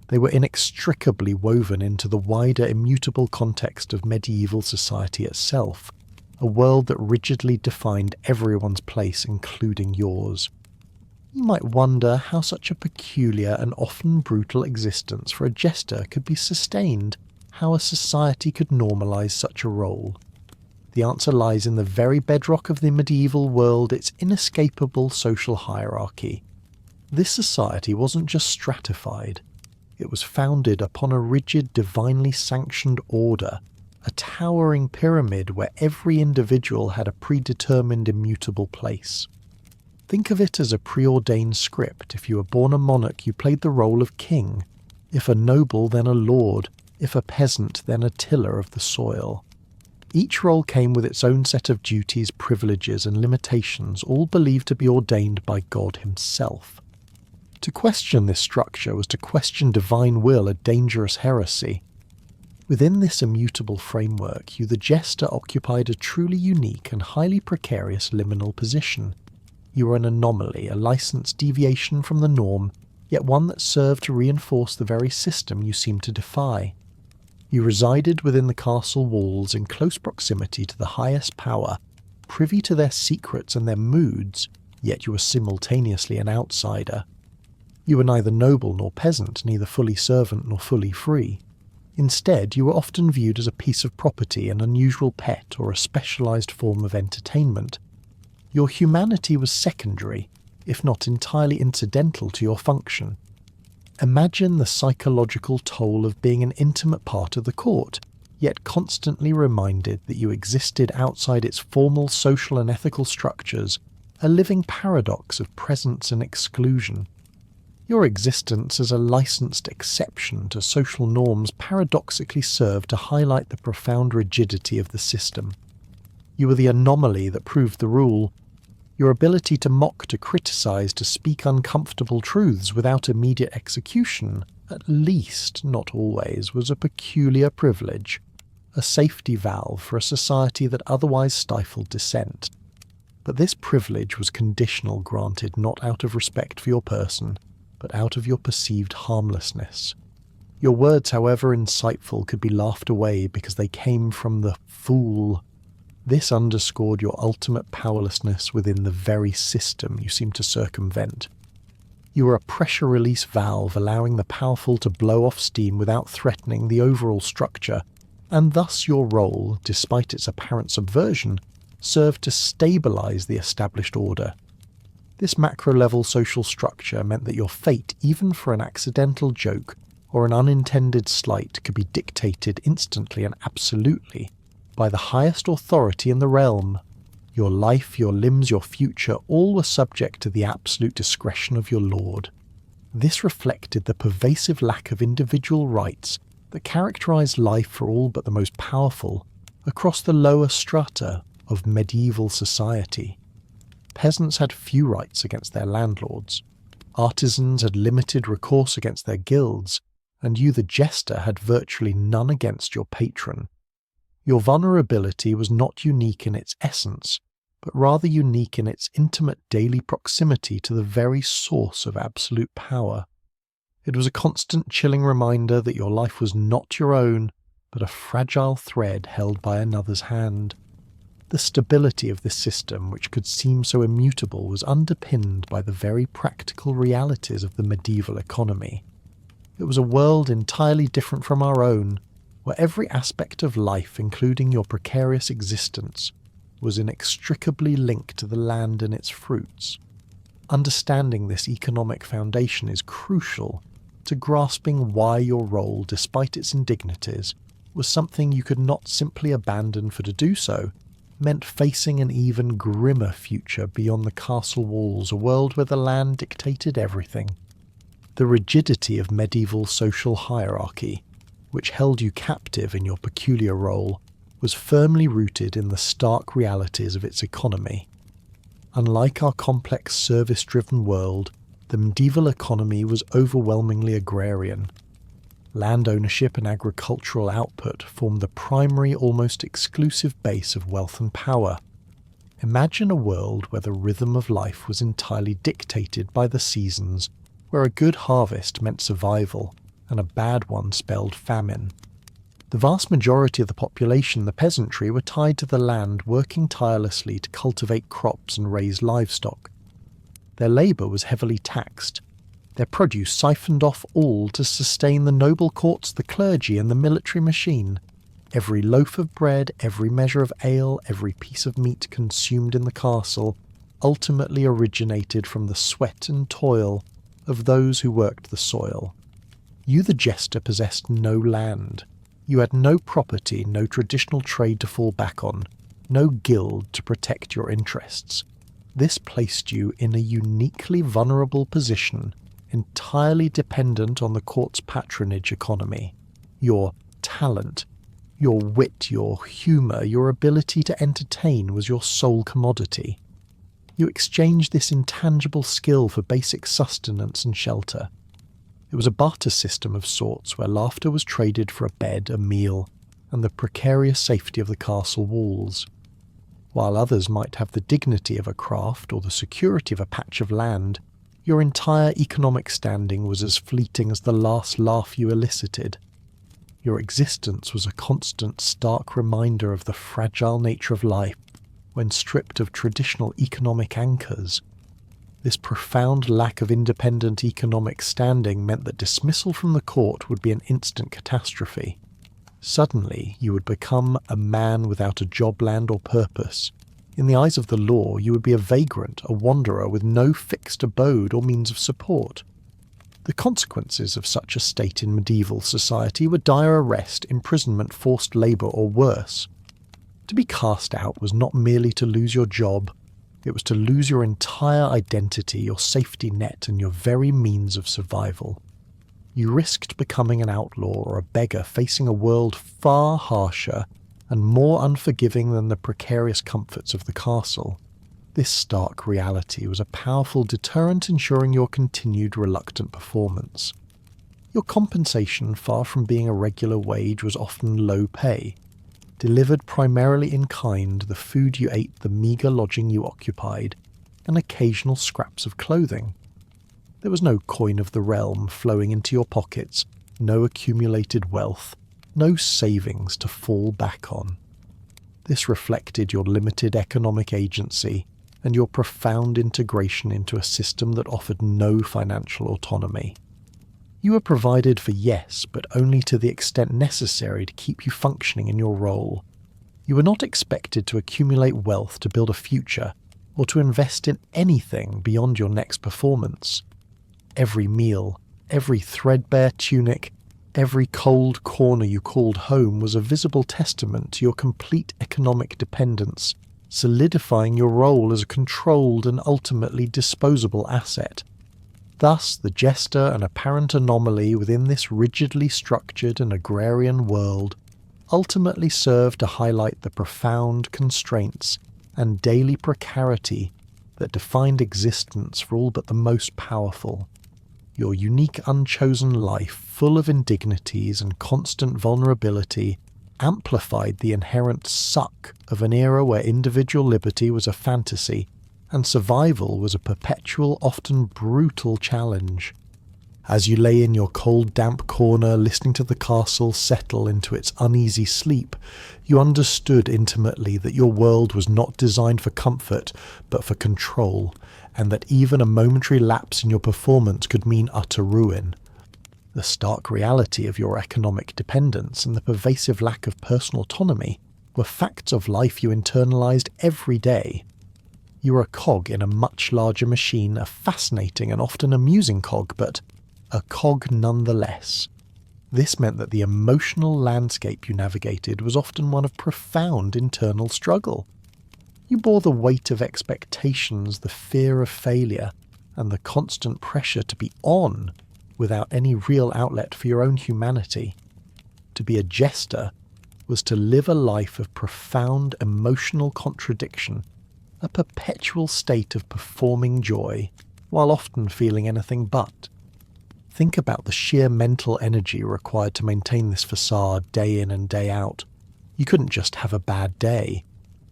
They were inextricably woven into the wider immutable context of medieval society itself, a world that rigidly defined everyone's place, including yours. You might wonder how such a peculiar and often brutal existence for a jester could be sustained, how a society could normalise such a role. The answer lies in the very bedrock of the medieval world, its inescapable social hierarchy. This society wasn't just stratified. It was founded upon a rigid, divinely sanctioned order, a towering pyramid where every individual had a predetermined immutable place. Think of it as a preordained script. If you were born a monarch, you played the role of king. If a noble, then a lord. If a peasant, then a tiller of the soil. Each role came with its own set of duties, privileges, and limitations, all believed to be ordained by God himself. To question this structure was to question divine will, a dangerous heresy. Within this immutable framework, you, the jester, occupied a truly unique and highly precarious liminal position. You were an anomaly, a licensed deviation from the norm, yet one that served to reinforce the very system you seemed to defy. You resided within the castle walls in close proximity to the highest power, privy to their secrets and their moods, yet you were simultaneously an outsider. You were neither noble nor peasant, neither fully servant nor fully free. Instead, you were often viewed as a piece of property, an unusual pet, or a specialised form of entertainment. Your humanity was secondary, if not entirely incidental to your function. Imagine the psychological toll of being an intimate part of the court, yet constantly reminded that you existed outside its formal social and ethical structures, a living paradox of presence and exclusion. Your existence as a licensed exception to social norms paradoxically served to highlight the profound rigidity of the system. You were the anomaly that proved the rule. Your ability to mock, to criticise, to speak uncomfortable truths without immediate execution, at least, not always, was a peculiar privilege, a safety valve for a society that otherwise stifled dissent. But this privilege was conditional, granted not out of respect for your person, but out of your perceived harmlessness. Your words, however insightful, could be laughed away because they came from the fool. This underscored your ultimate powerlessness within the very system you seemed to circumvent. You were a pressure release valve, allowing the powerful to blow off steam without threatening the overall structure, and thus your role, despite its apparent subversion, served to stabilise the established order. This macro-level social structure meant that your fate, even for an accidental joke or an unintended slight, could be dictated instantly and absolutely by the highest authority in the realm. Your life, your limbs, your future, all were subject to the absolute discretion of your lord. This reflected the pervasive lack of individual rights that characterised life for all but the most powerful across the lower strata of medieval society. Peasants had few rights against their landlords. Artisans had limited recourse against their guilds, and you, the jester, had virtually none against your patron. Your vulnerability was not unique in its essence, but rather unique in its intimate daily proximity to the very source of absolute power. It was a constant chilling reminder that your life was not your own, but a fragile thread held by another's hand. The stability of this system, which could seem so immutable, was underpinned by the very practical realities of the medieval economy. It was a world entirely different from our own, where every aspect of life, including your precarious existence, was inextricably linked to the land and its fruits. Understanding this economic foundation is crucial to grasping why your role, despite its indignities, was something you could not simply abandon, for to do so meant facing an even grimmer future beyond the castle walls, a world where the land dictated everything. The rigidity of medieval social hierarchy, which held you captive in your peculiar role, was firmly rooted in the stark realities of its economy. Unlike our complex service-driven world, the medieval economy was overwhelmingly agrarian. Land ownership and agricultural output formed the primary, almost exclusive base of wealth and power. Imagine a world where the rhythm of life was entirely dictated by the seasons, where a good harvest meant survival and a bad one spelled famine. The vast majority of the population, the peasantry, were tied to the land, working tirelessly to cultivate crops and raise livestock. Their labour was heavily taxed, their produce siphoned off all to sustain the noble courts, the clergy and the military machine. Every loaf of bread, every measure of ale, every piece of meat consumed in the castle ultimately originated from the sweat and toil of those who worked the soil. You, the Jester, possessed no land. You had no property, no traditional trade to fall back on, no guild to protect your interests. This placed you in a uniquely vulnerable position, entirely dependent on the court's patronage economy. Your talent, your wit, your humour, your ability to entertain was your sole commodity. You exchanged this intangible skill for basic sustenance and shelter. It was a barter system of sorts where laughter was traded for a bed, a meal, and the precarious safety of the castle walls. While others might have the dignity of a craft or the security of a patch of land, your entire economic standing was as fleeting as the last laugh you elicited. Your existence was a constant, stark reminder of the fragile nature of life when stripped of traditional economic anchors. This profound lack of independent economic standing meant that dismissal from the court would be an instant catastrophe. Suddenly, you would become a man without a job, land, or purpose. In the eyes of the law, you would be a vagrant, a wanderer with no fixed abode or means of support. The consequences of such a state in medieval society were dire arrest, imprisonment, forced labour, or worse. To be cast out was not merely to lose your job, it was to lose your entire identity, your safety net, and your very means of survival. You risked becoming an outlaw or a beggar, facing a world far harsher and more unforgiving than the precarious comforts of the castle. This stark reality was a powerful deterrent, ensuring your continued reluctant performance. Your compensation, far from being a regular wage, was often low pay. Delivered primarily in kind, the food you ate, the meagre lodging you occupied, and occasional scraps of clothing. There was no coin of the realm flowing into your pockets, no accumulated wealth, no savings to fall back on. This reflected your limited economic agency and your profound integration into a system that offered no financial autonomy. You were provided for, yes, but only to the extent necessary to keep you functioning in your role. You were not expected to accumulate wealth to build a future, or to invest in anything beyond your next performance. Every meal, every threadbare tunic, every cold corner you called home was a visible testament to your complete economic dependence, solidifying your role as a controlled and ultimately disposable asset. Thus, the Jester, an apparent anomaly within this rigidly structured and agrarian world, ultimately served to highlight the profound constraints and daily precarity that defined existence for all but the most powerful. Your unique unchosen life, full of indignities and constant vulnerability, amplified the inherent suck of an era where individual liberty was a fantasy and survival was a perpetual, often brutal challenge. As you lay in your cold, damp corner, listening to the castle settle into its uneasy sleep, you understood intimately that your world was not designed for comfort, but for control, and that even a momentary lapse in your performance could mean utter ruin. The stark reality of your economic dependence and the pervasive lack of personal autonomy were facts of life you internalized every day. You were a cog in a much larger machine, a fascinating and often amusing cog, but a cog nonetheless. This meant that the emotional landscape you navigated was often one of profound internal struggle. You bore the weight of expectations, the fear of failure, and the constant pressure to be on without any real outlet for your own humanity. To be a jester was to live a life of profound emotional contradiction, a perpetual state of performing joy, while often feeling anything but. Think about the sheer mental energy required to maintain this facade day in and day out. You couldn't just have a bad day.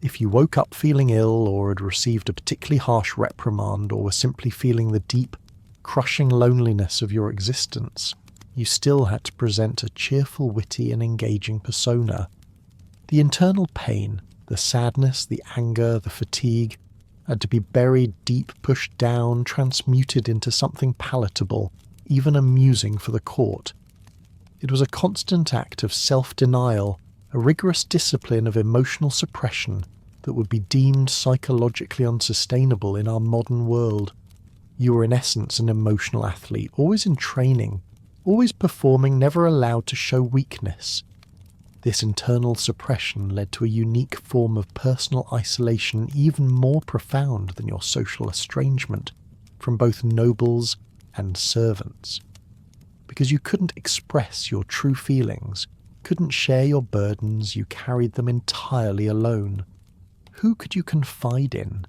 If you woke up feeling ill, or had received a particularly harsh reprimand, or were simply feeling the deep, crushing loneliness of your existence, you still had to present a cheerful, witty and engaging persona. The internal pain, the sadness, the anger, the fatigue, had to be buried deep, pushed down, transmuted into something palatable, even amusing for the court. It was a constant act of self-denial, a rigorous discipline of emotional suppression that would be deemed psychologically unsustainable in our modern world. You were in essence an emotional athlete, always in training, always performing, never allowed to show weakness. This internal suppression led to a unique form of personal isolation even more profound than your social estrangement from both nobles and servants. Because you couldn't express your true feelings, couldn't share your burdens, you carried them entirely alone. Who could you confide in?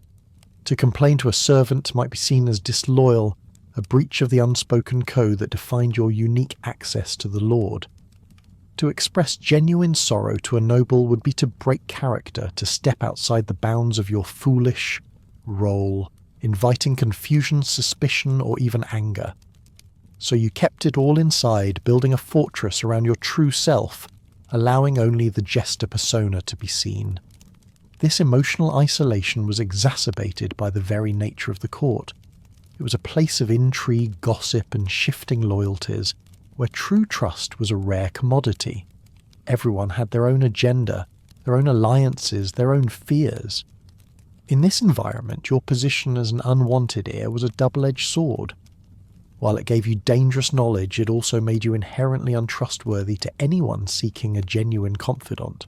To complain to a servant might be seen as disloyal, a breach of the unspoken code that defined your unique access to the Lord. To express genuine sorrow to a noble would be to break character, to step outside the bounds of your foolish role, inviting confusion, suspicion, or even anger. So you kept it all inside, building a fortress around your true self, allowing only the Jester persona to be seen. This emotional isolation was exacerbated by the very nature of the court. It was a place of intrigue, gossip, and shifting loyalties, where true trust was a rare commodity. Everyone had their own agenda, their own alliances, their own fears. In this environment, your position as an unwanted heir was a double-edged sword. While it gave you dangerous knowledge, it also made you inherently untrustworthy to anyone seeking a genuine confidant.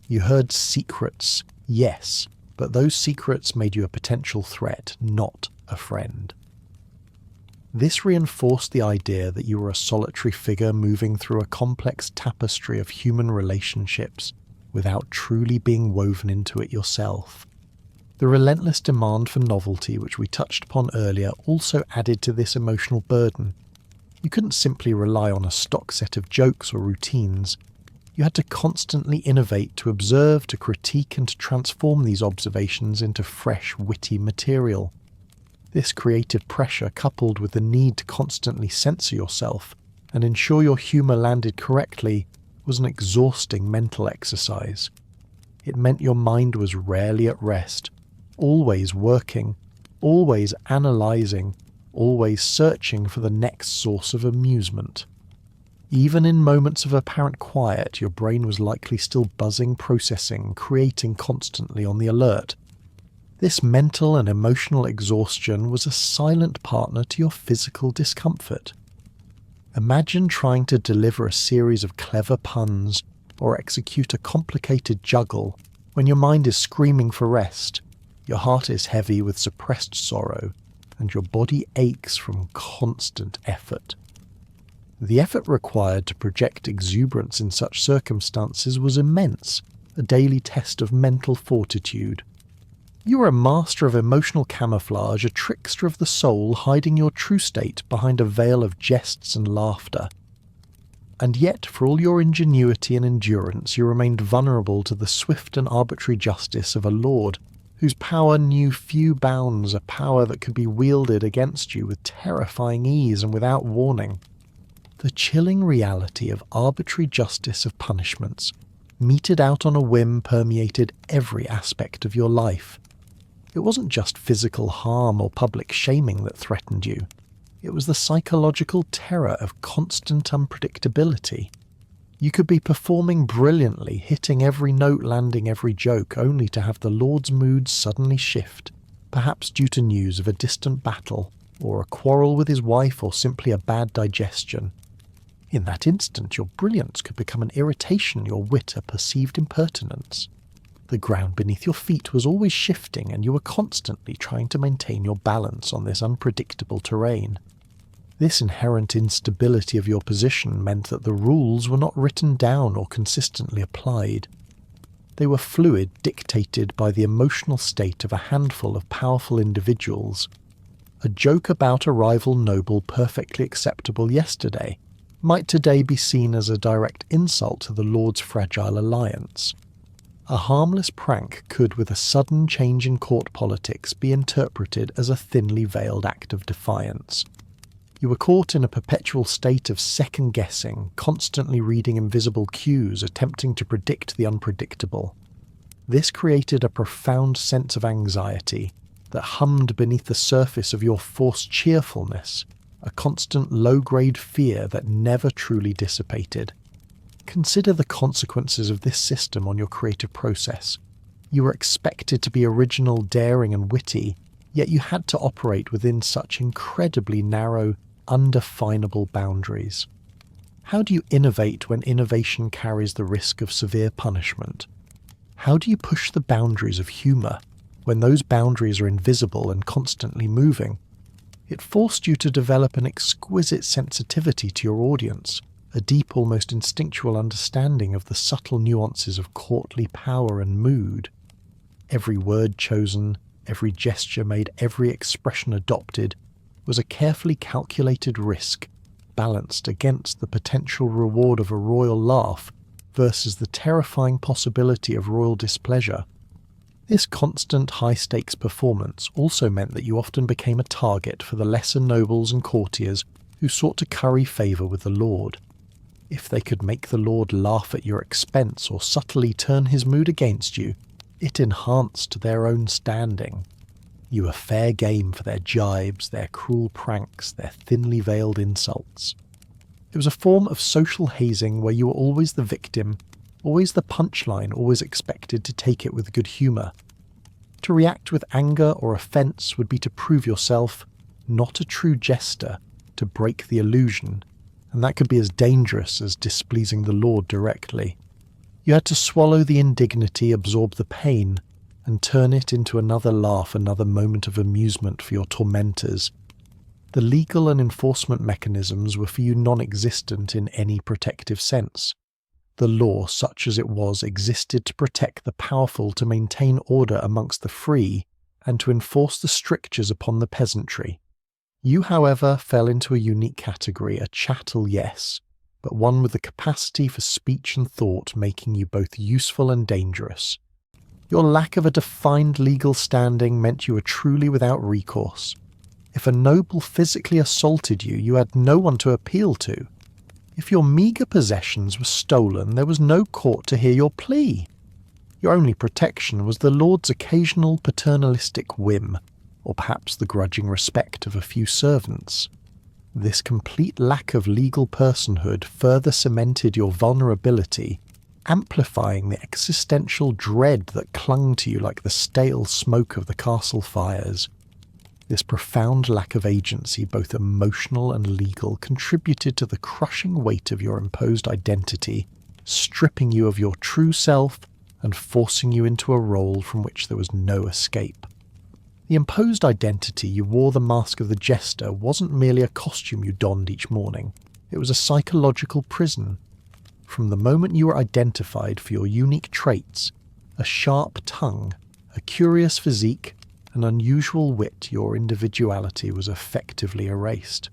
You heard secrets, yes, but those secrets made you a potential threat, not a friend. This reinforced the idea that you were a solitary figure moving through a complex tapestry of human relationships without truly being woven into it yourself. The relentless demand for novelty, which we touched upon earlier, also added to this emotional burden. You couldn't simply rely on a stock set of jokes or routines. You had to constantly innovate, to observe, to critique, and to transform these observations into fresh, witty material. This creative pressure, coupled with the need to constantly censor yourself and ensure your humour landed correctly, was an exhausting mental exercise. It meant your mind was rarely at rest, always working, always analysing, always searching for the next source of amusement. Even in moments of apparent quiet, your brain was likely still buzzing, processing, creating constantly on the alert. This mental and emotional exhaustion was a silent partner to your physical discomfort. Imagine trying to deliver a series of clever puns or execute a complicated juggle when your mind is screaming for rest, your heart is heavy with suppressed sorrow, and your body aches from constant effort. The effort required to project exuberance in such circumstances was immense, a daily test of mental fortitude. You were a master of emotional camouflage, a trickster of the soul, hiding your true state behind a veil of jests and laughter. And yet, for all your ingenuity and endurance, you remained vulnerable to the swift and arbitrary justice of a lord, whose power knew few bounds, a power that could be wielded against you with terrifying ease and without warning. The chilling reality of arbitrary justice of punishments, meted out on a whim, permeated every aspect of your life. It wasn't just physical harm or public shaming that threatened you. It was the psychological terror of constant unpredictability. You could be performing brilliantly, hitting every note, landing every joke, only to have the Lord's mood suddenly shift, perhaps due to news of a distant battle, or a quarrel with his wife, or simply a bad digestion. In that instant, your brilliance could become an irritation, your wit a perceived impertinence. The ground beneath your feet was always shifting, and you were constantly trying to maintain your balance on this unpredictable terrain. This inherent instability of your position meant that the rules were not written down or consistently applied. They were fluid, dictated by the emotional state of a handful of powerful individuals. A joke about a rival noble perfectly acceptable yesterday might today be seen as a direct insult to the Lord's fragile alliance. A harmless prank could, with a sudden change in court politics, be interpreted as a thinly veiled act of defiance. You were caught in a perpetual state of second-guessing, constantly reading invisible cues, attempting to predict the unpredictable. This created a profound sense of anxiety that hummed beneath the surface of your forced cheerfulness, a constant low-grade fear that never truly dissipated. Consider the consequences of this system on your creative process. You were expected to be original, daring, and witty, yet you had to operate within such incredibly narrow, undefinable boundaries. How do you innovate when innovation carries the risk of severe punishment? How do you push the boundaries of humour when those boundaries are invisible and constantly moving? It forced you to develop an exquisite sensitivity to your audience, a deep, almost instinctual understanding of the subtle nuances of courtly power and mood. Every word chosen, every gesture made, every expression adopted was a carefully calculated risk, balanced against the potential reward of a royal laugh versus the terrifying possibility of royal displeasure. This constant high-stakes performance also meant that you often became a target for the lesser nobles and courtiers who sought to curry favour with the Lord. If they could make the Lord laugh at your expense or subtly turn his mood against you, it enhanced their own standing. You were fair game for their jibes, their cruel pranks, their thinly veiled insults. It was a form of social hazing where you were always the victim, always the punchline, always expected to take it with good humour. To react with anger or offence would be to prove yourself not a true jester, to break the illusion, and that could be as dangerous as displeasing the Lord directly. You had to swallow the indignity, absorb the pain, and turn it into another laugh, another moment of amusement for your tormentors. The legal and enforcement mechanisms were for you non-existent in any protective sense. The law, such as it was, existed to protect the powerful, to maintain order amongst the free, and to enforce the strictures upon the peasantry. You, however, fell into a unique category, a chattel, yes, but one with the capacity for speech and thought, making you both useful and dangerous. Your lack of a defined legal standing meant you were truly without recourse. If a noble physically assaulted you, you had no one to appeal to. If your meagre possessions were stolen, there was no court to hear your plea. Your only protection was the Lord's occasional paternalistic whim, or perhaps the grudging respect of a few servants. This complete lack of legal personhood further cemented your vulnerability, amplifying the existential dread that clung to you like the stale smoke of the castle fires. This profound lack of agency, both emotional and legal, contributed to the crushing weight of your imposed identity, stripping you of your true self and forcing you into a role from which there was no escape. The imposed identity you wore, the mask of the jester, wasn't merely a costume you donned each morning. It was a psychological prison. From the moment you were identified for your unique traits, a sharp tongue, a curious physique, an unusual wit, your individuality was effectively erased.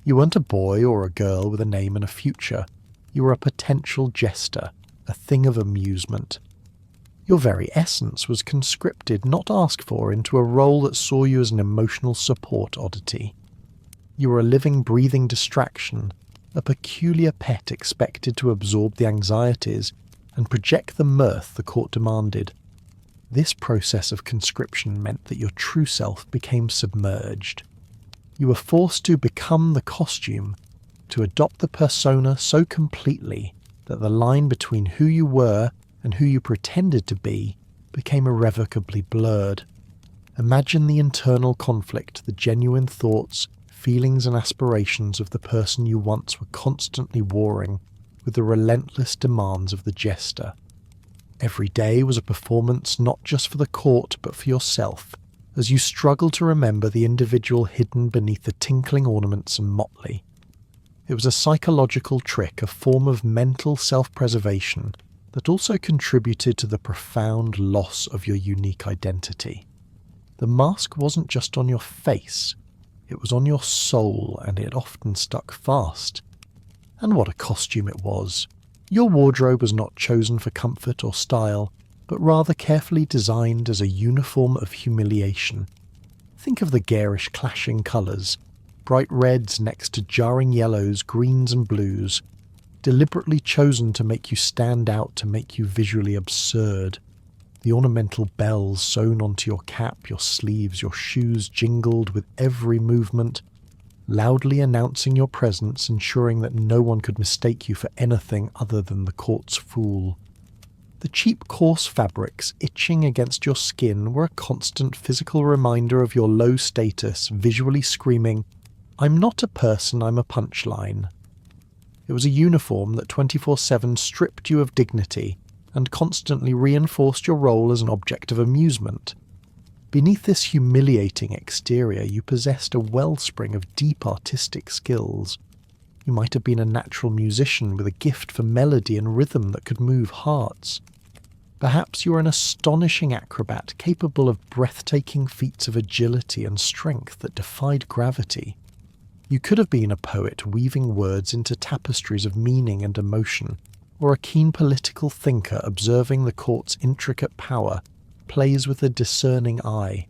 You weren't a boy or a girl with a name and a future. You were a potential jester, a thing of amusement. Your very essence was conscripted, not asked for, into a role that saw you as an emotional support oddity. You were a living, breathing distraction, a peculiar pet expected to absorb the anxieties and project the mirth the court demanded. This process of conscription meant that your true self became submerged. You were forced to become the costume, to adopt the persona so completely that the line between who you were and who you pretended to be became irrevocably blurred. Imagine the internal conflict, the genuine thoughts, feelings and aspirations of the person you once were constantly warring with the relentless demands of the jester. Every day was a performance not just for the court but for yourself, as you struggle to remember the individual hidden beneath the tinkling ornaments and motley. It was a psychological trick, a form of mental self-preservation that also contributed to the profound loss of your unique identity. The mask wasn't just on your face, it was on your soul, and it often stuck fast. And what a costume it was. Your wardrobe was not chosen for comfort or style, but rather carefully designed as a uniform of humiliation. Think of the garish clashing colours, bright reds next to jarring yellows, greens and blues, deliberately chosen to make you stand out, to make you visually absurd. The ornamental bells sewn onto your cap, your sleeves, your shoes jingled with every movement, loudly announcing your presence, ensuring that no one could mistake you for anything other than the court's fool. The cheap, coarse fabrics itching against your skin were a constant physical reminder of your low status, visually screaming, "I'm not a person, I'm a punchline." It was a uniform that 24/7 stripped you of dignity and constantly reinforced your role as an object of amusement. Beneath this humiliating exterior, you possessed a wellspring of deep artistic skills. You might have been a natural musician with a gift for melody and rhythm that could move hearts. Perhaps you were an astonishing acrobat capable of breathtaking feats of agility and strength that defied gravity. You could have been a poet weaving words into tapestries of meaning and emotion, or a keen political thinker observing the court's intricate power plays with a discerning eye.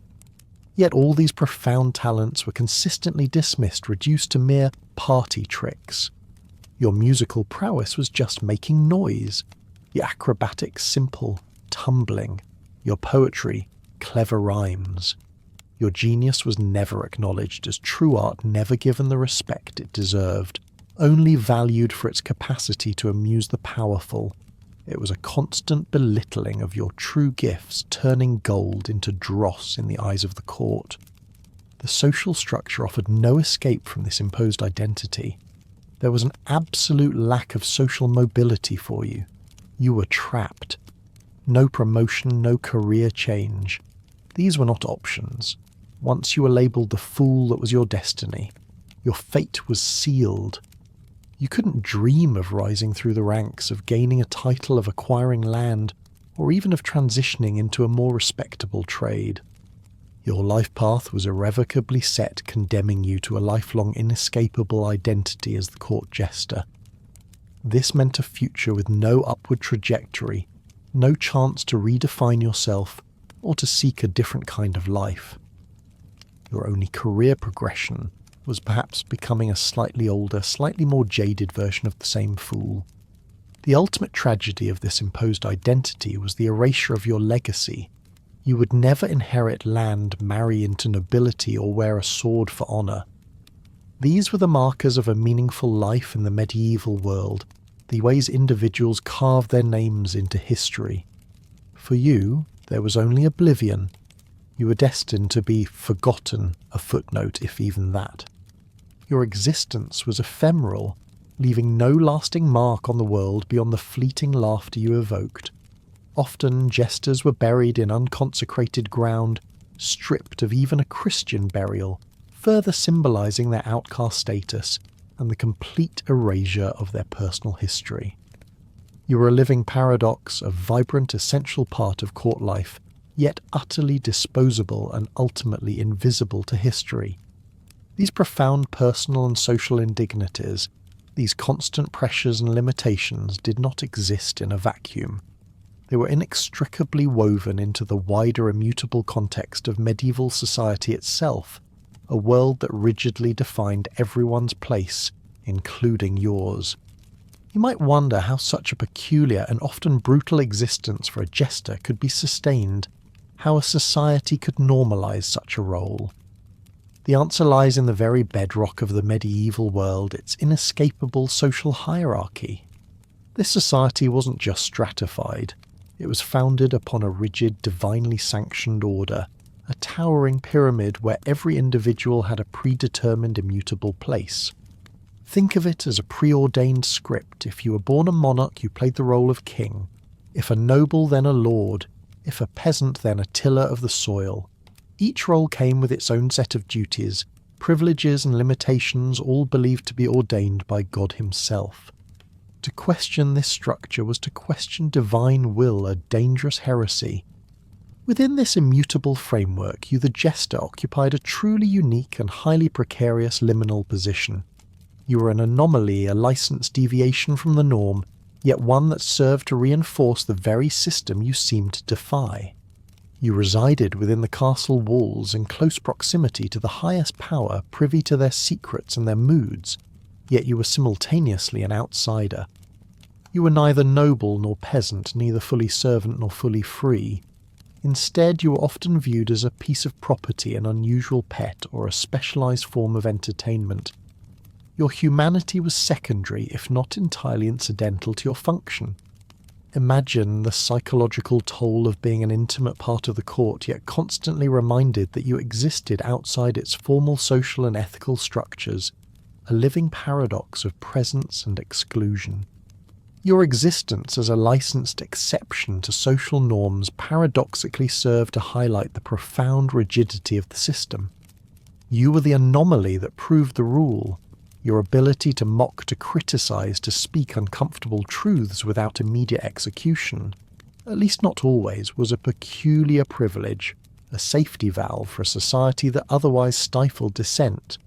Yet all these profound talents were consistently dismissed, reduced to mere party tricks. Your musical prowess was just making noise, your acrobatics simple, tumbling, your poetry clever rhymes. Your genius was never acknowledged as true art, never given the respect it deserved, only valued for its capacity to amuse the powerful. It was a constant belittling of your true gifts, turning gold into dross in the eyes of the court. The social structure offered no escape from this imposed identity. There was an absolute lack of social mobility for you. You were trapped. No promotion, no career change. These were not options. Once you were labelled the fool that was your destiny, your fate was sealed. You couldn't dream of rising through the ranks, of gaining a title, of acquiring land, or even of transitioning into a more respectable trade. Your life path was irrevocably set, condemning you to a lifelong inescapable identity as the court jester. This meant a future with no upward trajectory, no chance to redefine yourself or to seek a different kind of life. Your only career progression was perhaps becoming a slightly older, slightly more jaded version of the same fool. The ultimate tragedy of this imposed identity was the erasure of your legacy. You would never inherit land, marry into nobility, or wear a sword for honour. These were the markers of a meaningful life in the medieval world, the ways individuals carved their names into history. For you, there was only oblivion. You were destined to be forgotten, a footnote if even that. Your existence was ephemeral, leaving no lasting mark on the world beyond the fleeting laughter you evoked. Often jesters were buried in unconsecrated ground, stripped of even a Christian burial, further symbolising their outcast status and the complete erasure of their personal history. You were a living paradox, a vibrant, essential part of court life, yet utterly disposable and ultimately invisible to history. These profound personal and social indignities, these constant pressures and limitations did not exist in a vacuum. They were inextricably woven into the wider immutable context of medieval society itself, a world that rigidly defined everyone's place, including yours. You might wonder how such a peculiar and often brutal existence for a jester could be sustained, how a society could normalise such a role. The answer lies in the very bedrock of the medieval world, its inescapable social hierarchy. This society wasn't just stratified. It was founded upon a rigid, divinely sanctioned order, a towering pyramid where every individual had a predetermined immutable place. Think of it as a preordained script. If you were born a monarch, you played the role of king. If a noble, then a lord. If a peasant, then a tiller of the soil. Each role came with its own set of duties, privileges and limitations, all believed to be ordained by God himself. To question this structure was to question divine will, a dangerous heresy. Within this immutable framework, you, the Jester, occupied a truly unique and highly precarious liminal position. You were an anomaly, a licensed deviation from the norm, yet one that served to reinforce the very system you seemed to defy. You resided within the castle walls in close proximity to the highest power, privy to their secrets and their moods, yet you were simultaneously an outsider. You were neither noble nor peasant, neither fully servant nor fully free. Instead, you were often viewed as a piece of property, an unusual pet, or a specialized form of entertainment. Your humanity was secondary, if not entirely incidental, to your function. Imagine the psychological toll of being an intimate part of the court, yet constantly reminded that you existed outside its formal social and ethical structures, a living paradox of presence and exclusion. Your existence as a licensed exception to social norms paradoxically served to highlight the profound rigidity of the system. You were the anomaly that proved the rule. Your ability to mock, to criticize, to speak uncomfortable truths without immediate execution, at least not always, was a peculiar privilege, a safety valve for a society that otherwise stifled dissent.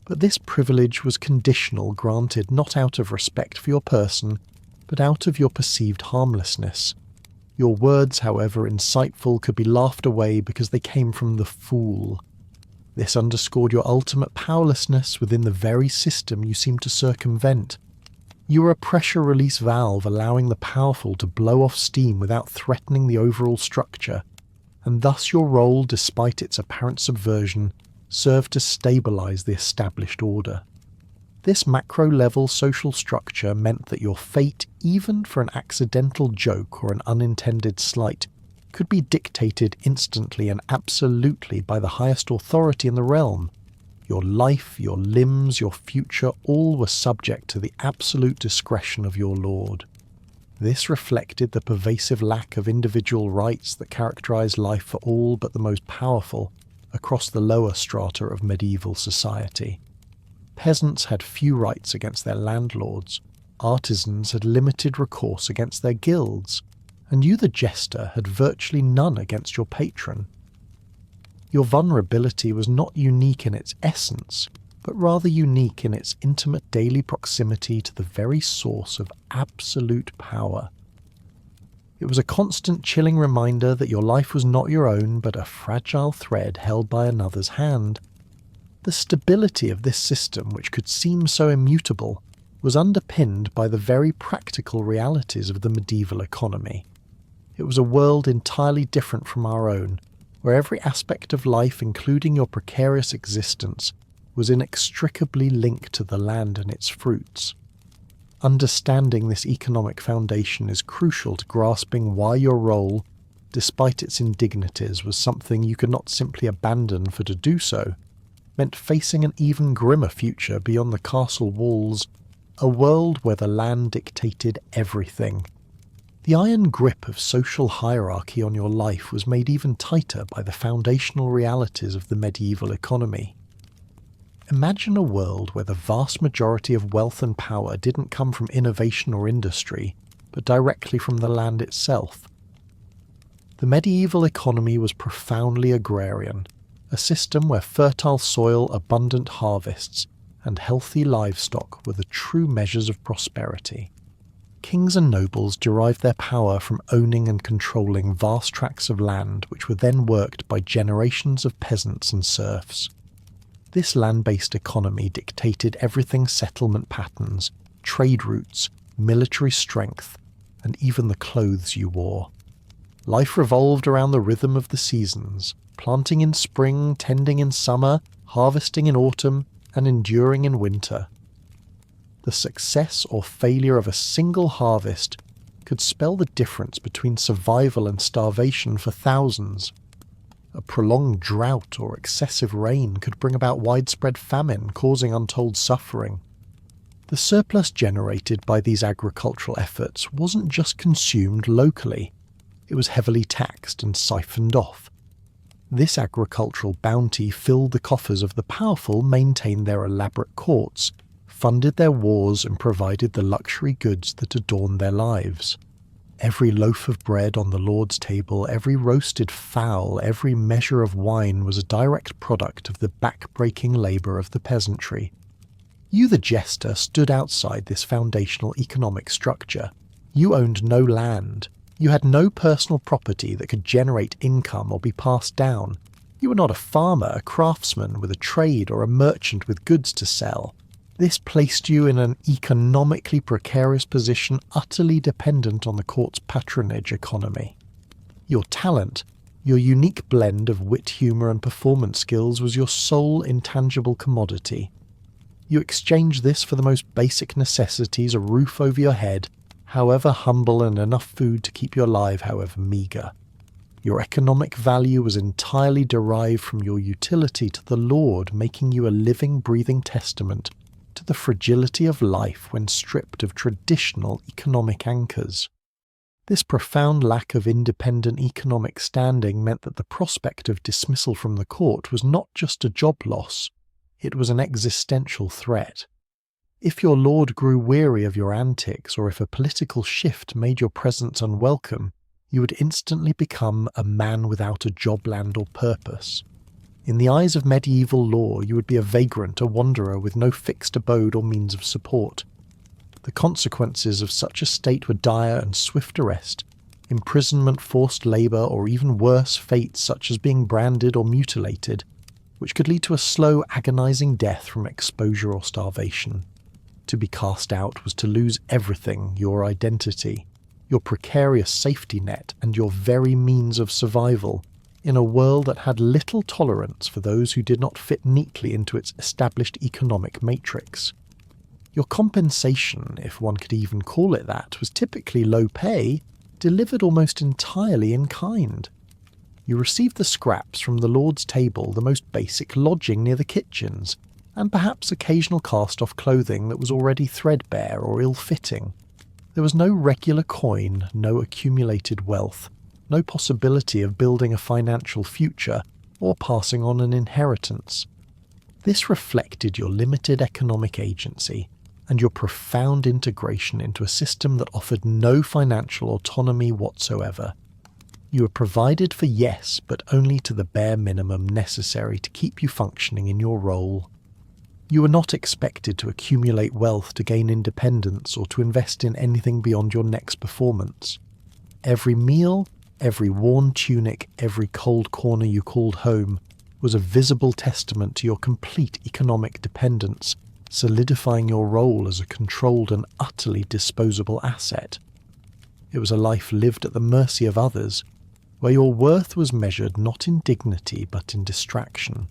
But this privilege was conditional, granted not out of respect for your person, but out of your perceived harmlessness. Your words, however insightful, could be laughed away because they came from the fool. This underscored your ultimate powerlessness within the very system you seemed to circumvent. You were a pressure release valve, allowing the powerful to blow off steam without threatening the overall structure, and thus your role, despite its apparent subversion, served to stabilize the established order. This macro-level social structure meant that your fate, even for an accidental joke or an unintended slight, could be dictated instantly and absolutely by the highest authority in the realm. Your life, your limbs, your future, all were subject to the absolute discretion of your lord. This reflected the pervasive lack of individual rights that characterized life for all but the most powerful across the lower strata of medieval society. Peasants had few rights against their landlords, artisans had limited recourse against their guilds, and you, the Jester, had virtually none against your patron. Your vulnerability was not unique in its essence, but rather unique in its intimate daily proximity to the very source of absolute power. It was a constant chilling reminder that your life was not your own, but a fragile thread held by another's hand. The stability of this system, which could seem so immutable, was underpinned by the very practical realities of the medieval economy. It was a world entirely different from our own, where every aspect of life, including your precarious existence, was inextricably linked to the land and its fruits. Understanding this economic foundation is crucial to grasping why your role, despite its indignities, was something you could not simply abandon, for to do so meant facing an even grimmer future beyond the castle walls, a world where the land dictated everything. The iron grip of social hierarchy on your life was made even tighter by the foundational realities of the medieval economy. Imagine a world where the vast majority of wealth and power didn't come from innovation or industry, but directly from the land itself. The medieval economy was profoundly agrarian, a system where fertile soil, abundant harvests, and healthy livestock were the true measures of prosperity. Kings and nobles derived their power from owning and controlling vast tracts of land, which were then worked by generations of peasants and serfs. This land-based economy dictated everything's settlement patterns, trade routes, military strength, and even the clothes you wore. Life revolved around the rhythm of the seasons, planting in spring, tending in summer, harvesting in autumn, and enduring in winter. The success or failure of a single harvest could spell the difference between survival and starvation for thousands. A prolonged drought or excessive rain could bring about widespread famine, causing untold suffering. The surplus generated by these agricultural efforts wasn't just consumed locally, it was heavily taxed and siphoned off. This agricultural bounty filled the coffers of the powerful, maintained their elaborate courts, funded their wars, and provided the luxury goods that adorned their lives. Every loaf of bread on the Lord's table, every roasted fowl, every measure of wine was a direct product of the back-breaking labour of the peasantry. You, the Jester, stood outside this foundational economic structure. You owned no land. You had no personal property that could generate income or be passed down. You were not a farmer, a craftsman with a trade, or a merchant with goods to sell. This placed you in an economically precarious position, utterly dependent on the court's patronage economy. Your talent, your unique blend of wit, humour and performance skills was your sole intangible commodity. You exchanged this for the most basic necessities, a roof over your head, however humble, and enough food to keep you alive, however meagre. Your economic value was entirely derived from your utility to the Lord, making you a living, breathing testament to the fragility of life when stripped of traditional economic anchors. This profound lack of independent economic standing meant that the prospect of dismissal from the court was not just a job loss, it was an existential threat. If your lord grew weary of your antics, or if a political shift made your presence unwelcome, you would instantly become a man without a job land or purpose. In the eyes of medieval law, you would be a vagrant, a wanderer with no fixed abode or means of support. The consequences of such a state were dire and swift arrest, imprisonment, forced labour, or even worse, fates such as being branded or mutilated, which could lead to a slow, agonising death from exposure or starvation. To be cast out was to lose everything: your identity, your precarious safety net, and your very means of survival, in a world that had little tolerance for those who did not fit neatly into its established economic matrix. Your compensation, if one could even call it that, was typically low pay, delivered almost entirely in kind. You received the scraps from the Lord's table, the most basic lodging near the kitchens, and perhaps occasional cast-off clothing that was already threadbare or ill-fitting. There was no regular coin, no accumulated wealth, no possibility of building a financial future or passing on an inheritance. This reflected your limited economic agency and your profound integration into a system that offered no financial autonomy whatsoever. You were provided for, yes, but only to the bare minimum necessary to keep you functioning in your role. You were not expected to accumulate wealth to gain independence or to invest in anything beyond your next performance. Every meal, every worn tunic, every cold corner you called home was a visible testament to your complete economic dependence, solidifying your role as a controlled and utterly disposable asset. It was a life lived at the mercy of others, where your worth was measured not in dignity but in distraction.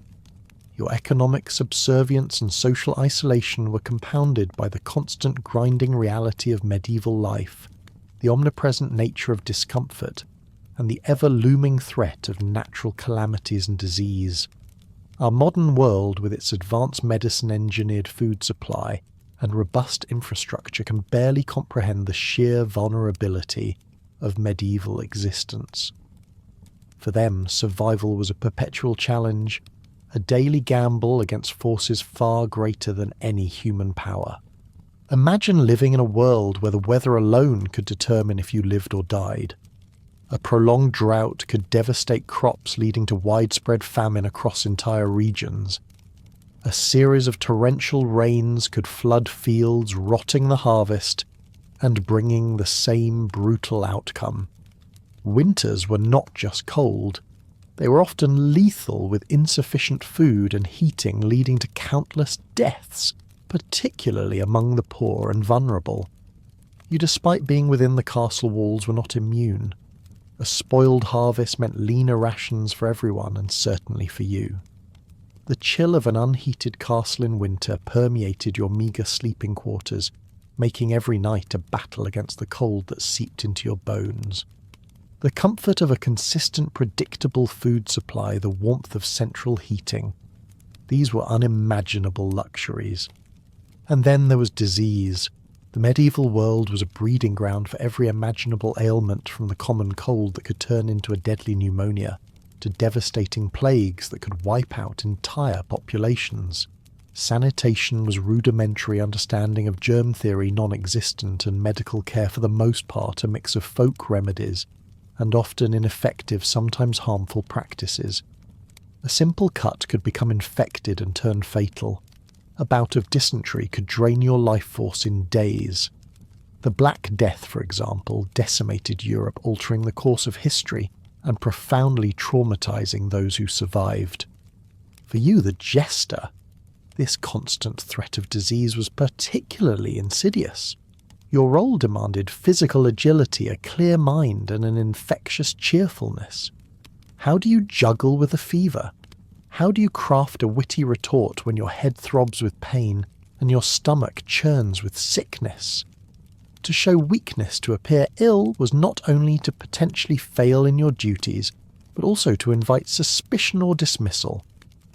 Your economic subservience and social isolation were compounded by the constant grinding reality of medieval life, the omnipresent nature of discomfort, and the ever-looming threat of natural calamities and disease. Our modern world, with its advanced medicine-engineered food supply and robust infrastructure, can barely comprehend the sheer vulnerability of medieval existence. For them, survival was a perpetual challenge, a daily gamble against forces far greater than any human power. Imagine living in a world where the weather alone could determine if you lived or died. A prolonged drought could devastate crops, leading to widespread famine across entire regions. A series of torrential rains could flood fields, rotting the harvest, and bringing the same brutal outcome. Winters were not just cold. They were often lethal, with insufficient food and heating leading to countless deaths, particularly among the poor and vulnerable. You, despite being within the castle walls, were not immune. A spoiled harvest meant leaner rations for everyone, and certainly for you. The chill of an unheated castle in winter permeated your meagre sleeping quarters, making every night a battle against the cold that seeped into your bones. The comfort of a consistent, predictable food supply, the warmth of central heating. These were unimaginable luxuries. And then there was disease. The medieval world was a breeding ground for every imaginable ailment, from the common cold that could turn into a deadly pneumonia, to devastating plagues that could wipe out entire populations. Sanitation was rudimentary understanding of germ theory non-existent, and medical care for the most part a mix of folk remedies and often ineffective, sometimes harmful practices. A simple cut could become infected and turn fatal. A bout of dysentery could drain your life force in days. The Black Death, for example, decimated Europe, altering the course of history and profoundly traumatizing those who survived. For you, the Jester, this constant threat of disease was particularly insidious. Your role demanded physical agility, a clear mind, and an infectious cheerfulness. How do you juggle with a fever? How do you craft a witty retort when your head throbs with pain and your stomach churns with sickness? To show weakness, to appear ill, was not only to potentially fail in your duties, but also to invite suspicion or dismissal.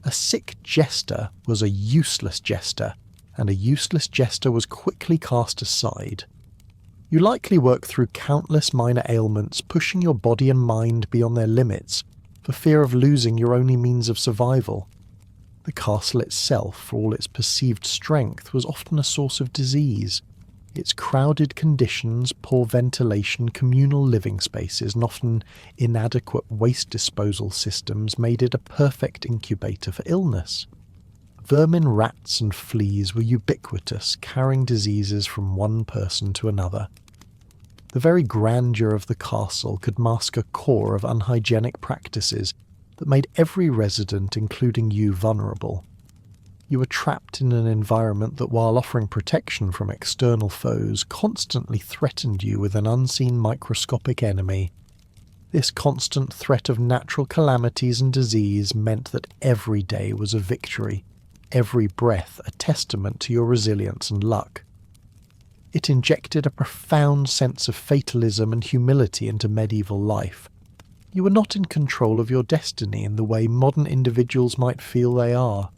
A sick jester was a useless jester, and a useless jester was quickly cast aside. You likely work through countless minor ailments, pushing your body and mind beyond their limits, for fear of losing your only means of survival. The castle itself, for all its perceived strength, was often a source of disease. Its crowded conditions, poor ventilation, communal living spaces, and often inadequate waste disposal systems made it a perfect incubator for illness. Vermin, rats, and fleas were ubiquitous, carrying diseases from one person to another. The very grandeur of the castle could mask a core of unhygienic practices that made every resident, including you, vulnerable. You were trapped in an environment that, while offering protection from external foes, constantly threatened you with an unseen microscopic enemy. This constant threat of natural calamities and disease meant that every day was a victory, every breath a testament to your resilience and luck. It injected a profound sense of fatalism and humility into medieval life. You were not in control of your destiny in the way modern individuals might feel they are.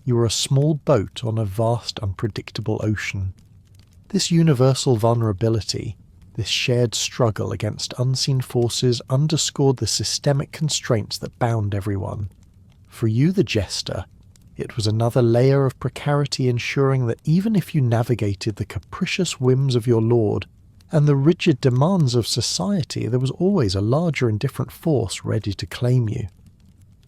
You were a small boat on a vast, unpredictable ocean. This universal vulnerability, this shared struggle against unseen forces, underscored the systemic constraints that bound everyone. For you, the Jester, it was another layer of precarity, ensuring that even if you navigated the capricious whims of your lord and the rigid demands of society, there was always a larger and different force ready to claim you.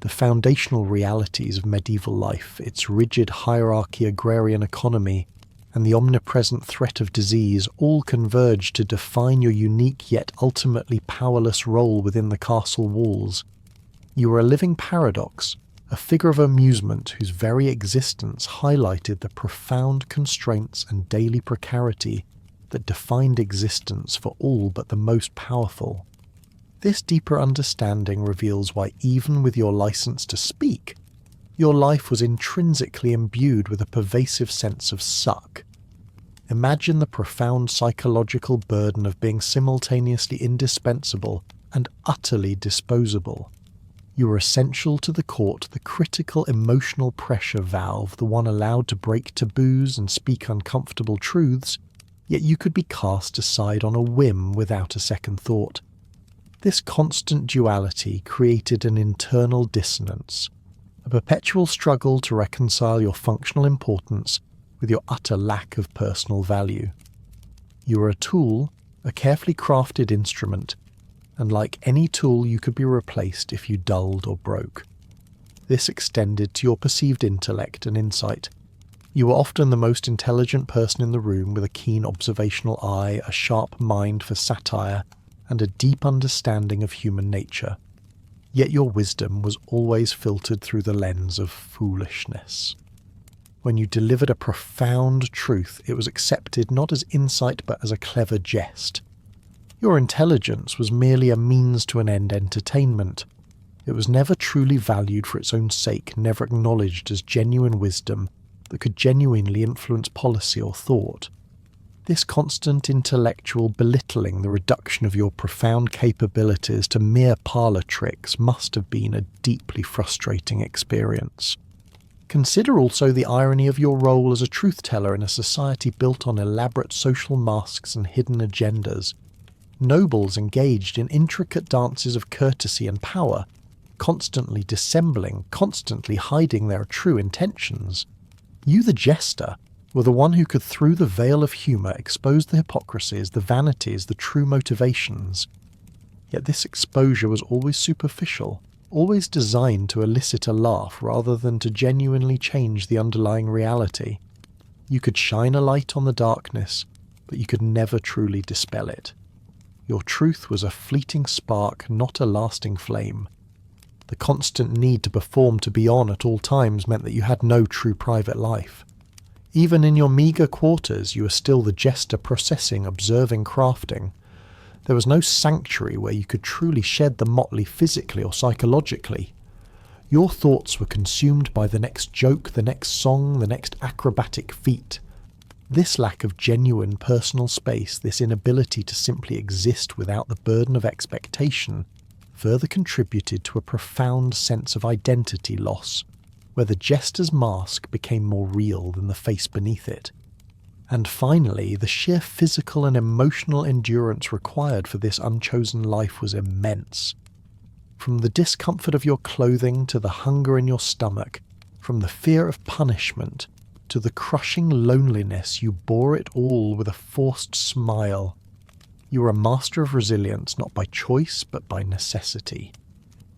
The foundational realities of medieval life, its rigid hierarchy, agrarian economy, and the omnipresent threat of disease all converged to define your unique yet ultimately powerless role within the castle walls. You were a living paradox, a figure of amusement whose very existence highlighted the profound constraints and daily precarity that defined existence for all but the most powerful. This deeper understanding reveals why, even with your license to speak, your life was intrinsically imbued with a pervasive sense of suck. Imagine the profound psychological burden of being simultaneously indispensable and utterly disposable. You were essential to the court, the critical emotional pressure valve, the one allowed to break taboos and speak uncomfortable truths, yet you could be cast aside on a whim without a second thought. This constant duality created an internal dissonance, a perpetual struggle to reconcile your functional importance with your utter lack of personal value. You were a tool, a carefully crafted instrument, and like any tool you could be replaced if you dulled or broke. This extended to your perceived intellect and insight. You were often the most intelligent person in the room, with a keen observational eye, a sharp mind for satire, and a deep understanding of human nature. Yet your wisdom was always filtered through the lens of foolishness. When you delivered a profound truth, it was accepted not as insight but as a clever jest. Your intelligence was merely a means to an end entertainment. It was never truly valued for its own sake, never acknowledged as genuine wisdom that could genuinely influence policy or thought. This constant intellectual belittling, the reduction of your profound capabilities to mere parlour tricks, must have been a deeply frustrating experience. Consider also the irony of your role as a truth-teller in a society built on elaborate social masks and hidden agendas. Nobles engaged in intricate dances of courtesy and power, constantly dissembling, constantly hiding their true intentions. You, the jester, were the one who could, through the veil of humour, expose the hypocrisies, the vanities, the true motivations. Yet this exposure was always superficial, always designed to elicit a laugh rather than to genuinely change the underlying reality. You could shine a light on the darkness, but you could never truly dispel it. Your truth was a fleeting spark, not a lasting flame. The constant need to perform, to be on at all times, meant that you had no true private life. Even in your meagre quarters, you were still the jester, processing, observing, crafting. There was no sanctuary where you could truly shed the motley physically or psychologically. Your thoughts were consumed by the next joke, the next song, the next acrobatic feat. This lack of genuine personal space, this inability to simply exist without the burden of expectation, further contributed to a profound sense of identity loss, where the jester's mask became more real than the face beneath it. And finally, the sheer physical and emotional endurance required for this unchosen life was immense. From the discomfort of your clothing to the hunger in your stomach, from the fear of punishment to the crushing loneliness, you bore it all with a forced smile. You were a master of resilience, not by choice but by necessity.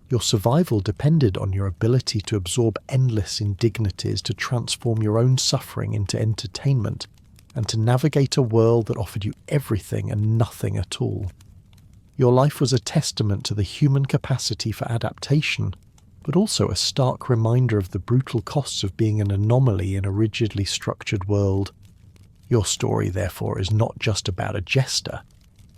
Your survival depended on your ability to absorb endless indignities, to transform your own suffering into entertainment, and to navigate a world that offered you everything and nothing at all. Your life was a testament to the human capacity for adaptation, but also a stark reminder of the brutal costs of being an anomaly in a rigidly structured world. Your story, therefore, is not just about a jester.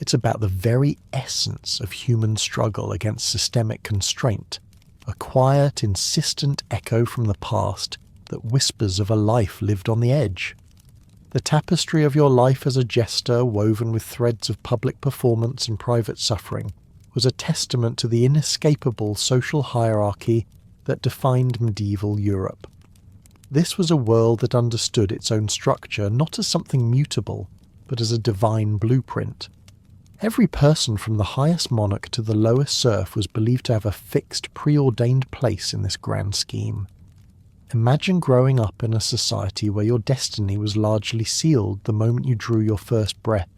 It's about the very essence of human struggle against systemic constraint, a quiet, insistent echo from the past that whispers of a life lived on the edge. The tapestry of your life as a jester, woven with threads of public performance and private suffering, was a testament to the inescapable social hierarchy that defined medieval Europe. This was a world that understood its own structure not as something mutable, but as a divine blueprint. Every person from the highest monarch to the lowest serf was believed to have a fixed, preordained place in this grand scheme. Imagine growing up in a society where your destiny was largely sealed the moment you drew your first breath,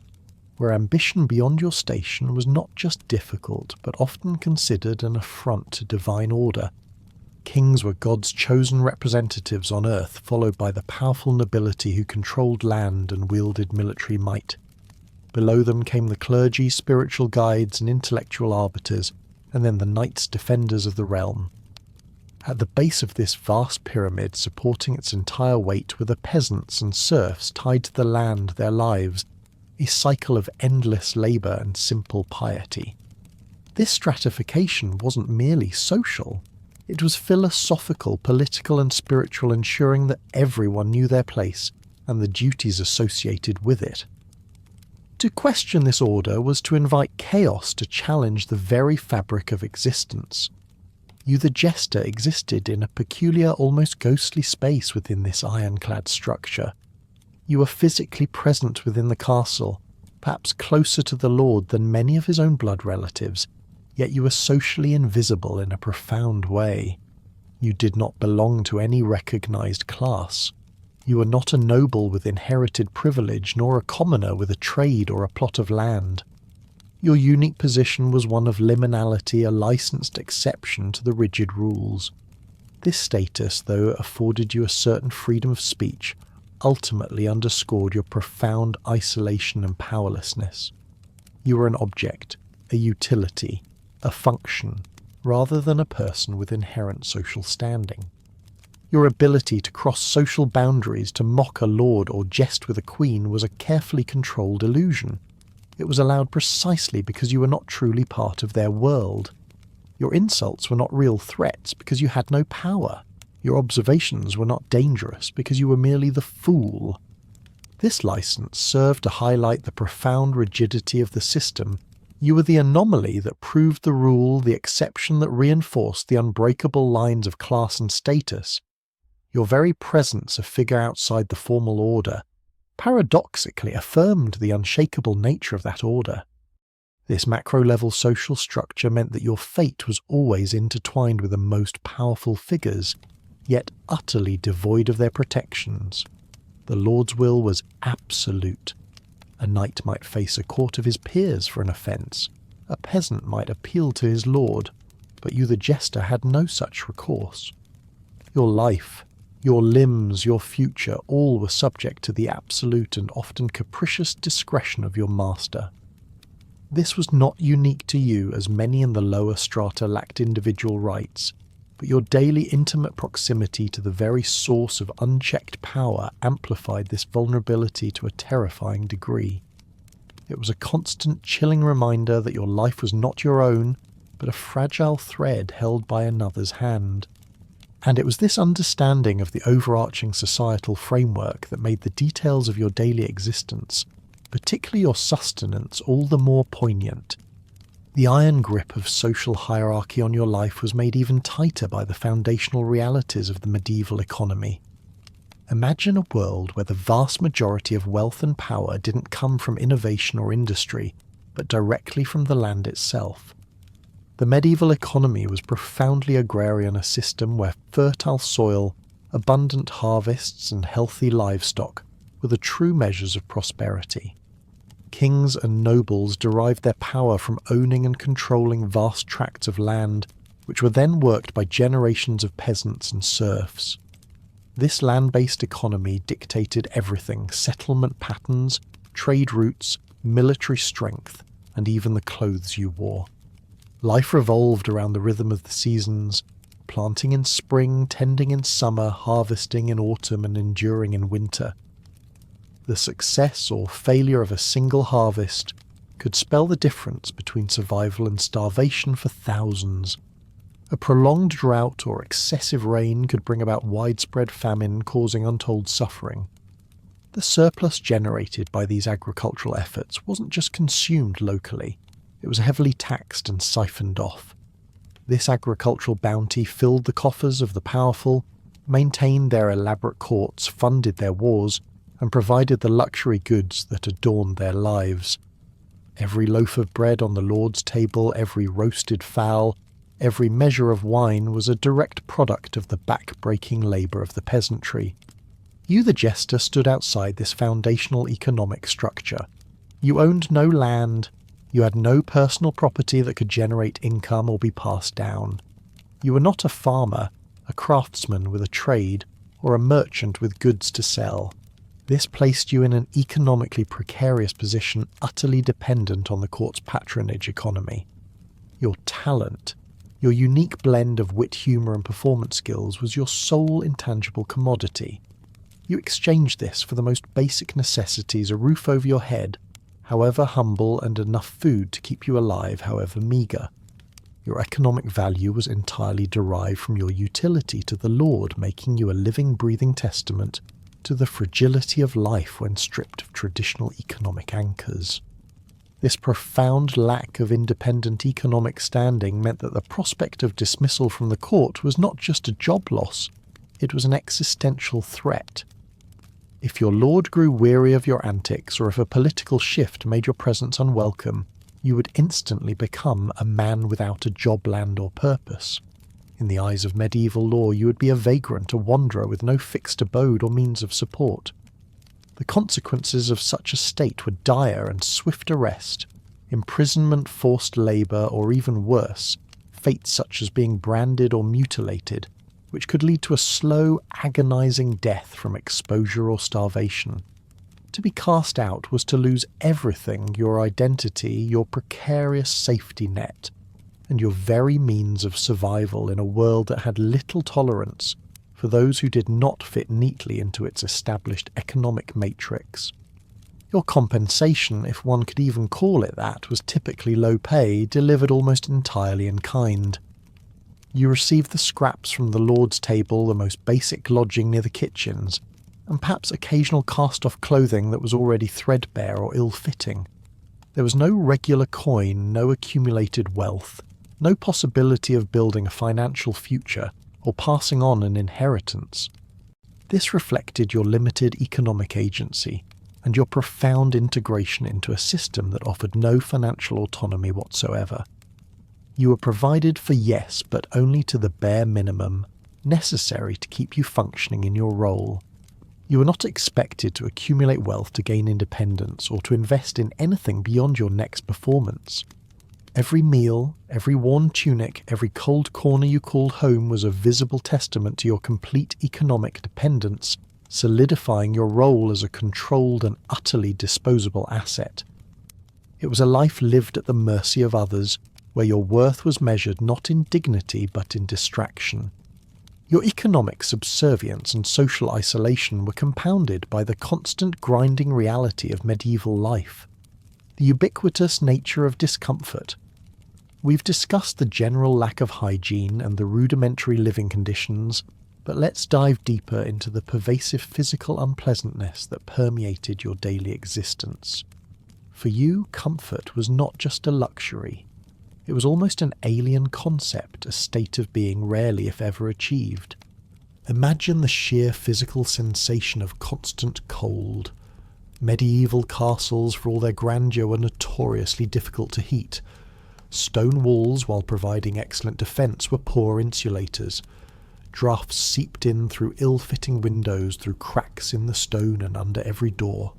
where ambition beyond your station was not just difficult, but often considered an affront to divine order. Kings were God's chosen representatives on earth, followed by the powerful nobility who controlled land and wielded military might. Below them came the clergy, spiritual guides, and intellectual arbiters, and then the knights defenders of the realm. At the base of this vast pyramid, supporting its entire weight, were the peasants and serfs tied to the land, their lives, a cycle of endless labour and simple piety. This stratification wasn't merely social. It was philosophical, political and spiritual, ensuring that everyone knew their place and the duties associated with it. To question this order was to invite chaos to challenge the very fabric of existence. You, the jester, existed in a peculiar, almost ghostly space within this ironclad structure. You were physically present within the castle, perhaps closer to the lord than many of his own blood relatives, yet you were socially invisible in a profound way. You did not belong to any recognized class. You were not a noble with inherited privilege, nor a commoner with a trade or a plot of land. Your unique position was one of liminality, a licensed exception to the rigid rules. This status, though it afforded you a certain freedom of speech, ultimately underscored your profound isolation and powerlessness. You were an object, a utility, a function, rather than a person with inherent social standing. Your ability to cross social boundaries, to mock a lord or jest with a queen, was a carefully controlled illusion. It was allowed precisely because you were not truly part of their world. Your insults were not real threats because you had no power. Your observations were not dangerous because you were merely the fool. This license served to highlight the profound rigidity of the system. You were the anomaly that proved the rule, the exception that reinforced the unbreakable lines of class and status. Your very presence, a figure outside the formal order, paradoxically affirmed the unshakable nature of that order. This macro-level social structure meant that your fate was always intertwined with the most powerful figures, yet utterly devoid of their protections. The Lord's will was absolute. A knight might face a court of his peers for an offence. A peasant might appeal to his lord, but you the Jester had no such recourse. Your life, your limbs, your future, all were subject to the absolute and often capricious discretion of your master. This was not unique to you, as many in the lower strata lacked individual rights, but your daily intimate proximity to the very source of unchecked power amplified this vulnerability to a terrifying degree. It was a constant chilling reminder that your life was not your own, but a fragile thread held by another's hand. And it was this understanding of the overarching societal framework that made the details of your daily existence, particularly your sustenance, all the more poignant. The iron grip of social hierarchy on your life was made even tighter by the foundational realities of the medieval economy. Imagine a world where the vast majority of wealth and power didn't come from innovation or industry, but directly from the land itself. The medieval economy was profoundly agrarian, a system where fertile soil, abundant harvests, and healthy livestock were the true measures of prosperity. Kings and nobles derived their power from owning and controlling vast tracts of land, which were then worked by generations of peasants and serfs. This land-based economy dictated everything: settlement patterns, trade routes, military strength, and even the clothes you wore. Life revolved around the rhythm of the seasons, planting in spring, tending in summer, harvesting in autumn, and enduring in winter. The success or failure of a single harvest could spell the difference between survival and starvation for thousands. A prolonged drought or excessive rain could bring about widespread famine, causing untold suffering. The surplus generated by these agricultural efforts wasn't just consumed locally, it was heavily taxed and siphoned off. This agricultural bounty filled the coffers of the powerful, maintained their elaborate courts, funded their wars, and provided the luxury goods that adorned their lives. Every loaf of bread on the Lord's table, every roasted fowl, every measure of wine was a direct product of the back-breaking labour of the peasantry. You the Jester stood outside this foundational economic structure. You owned no land, you had no personal property that could generate income or be passed down. You were not a farmer, a craftsman with a trade, or a merchant with goods to sell. This placed you in an economically precarious position, utterly dependent on the court's patronage economy. Your talent, your unique blend of wit, humour and performance skills was your sole intangible commodity. You exchanged this for the most basic necessities: a roof over your head, however humble, and enough food to keep you alive, however meagre. Your economic value was entirely derived from your utility to the Lord, making you a living, breathing testament to the fragility of life when stripped of traditional economic anchors. This profound lack of independent economic standing meant that the prospect of dismissal from the court was not just a job loss, it was an existential threat. If your lord grew weary of your antics, or if a political shift made your presence unwelcome, you would instantly become a man without a job, land, or purpose. In the eyes of medieval law, you would be a vagrant, a wanderer with no fixed abode or means of support. The consequences of such a state were dire and swift arrest, imprisonment, forced labour, or even worse, fates such as being branded or mutilated, which could lead to a slow, agonising death from exposure or starvation. To be cast out was to lose everything: your identity, your precarious safety net, and your very means of survival in a world that had little tolerance for those who did not fit neatly into its established economic matrix. Your compensation, if one could even call it that, was typically low pay, delivered almost entirely in kind. You received the scraps from the Lord's table, the most basic lodging near the kitchens, and perhaps occasional cast-off clothing that was already threadbare or ill-fitting. There was no regular coin, no accumulated wealth, no possibility of building a financial future or passing on an inheritance. This reflected your limited economic agency, and your profound integration into a system that offered no financial autonomy whatsoever. You were provided for, yes, but only to the bare minimum necessary to keep you functioning in your role. You were not expected to accumulate wealth to gain independence or to invest in anything beyond your next performance. Every meal, every worn tunic, every cold corner you called home was a visible testament to your complete economic dependence, solidifying your role as a controlled and utterly disposable asset. It was a life lived at the mercy of others, where your worth was measured not in dignity but in distraction. Your economic subservience and social isolation were compounded by the constant grinding reality of medieval life, the ubiquitous nature of discomfort. We've discussed the general lack of hygiene and the rudimentary living conditions, but let's dive deeper into the pervasive physical unpleasantness that permeated your daily existence. For you, comfort was not just a luxury. It was almost an alien concept, a state of being rarely if ever achieved. Imagine the sheer physical sensation of constant cold. Medieval castles, for all their grandeur, were notoriously difficult to heat. Stone walls, while providing excellent defence, were poor insulators. Drafts seeped in through ill-fitting windows, through cracks in the stone and under every door.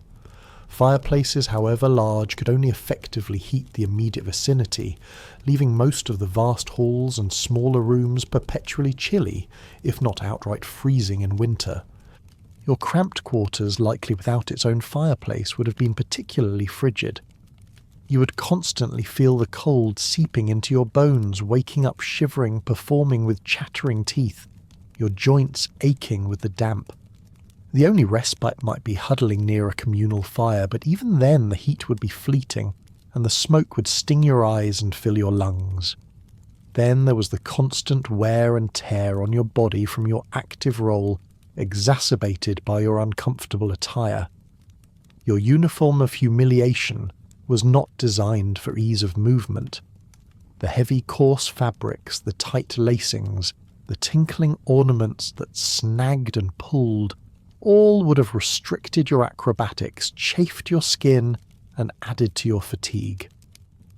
Fireplaces, however large, could only effectively heat the immediate vicinity, leaving most of the vast halls and smaller rooms perpetually chilly, if not outright freezing in winter. Your cramped quarters, likely without its own fireplace, would have been particularly frigid. You would constantly feel the cold seeping into your bones, waking up shivering, performing with chattering teeth, your joints aching with the damp. The only respite might be huddling near a communal fire, but even then the heat would be fleeting, and the smoke would sting your eyes and fill your lungs. Then there was the constant wear and tear on your body from your active role, exacerbated by your uncomfortable attire. Your uniform of humiliation was not designed for ease of movement. The heavy coarse fabrics, the tight lacings, the tinkling ornaments that snagged and pulled, all would have restricted your acrobatics, chafed your skin, and added to your fatigue.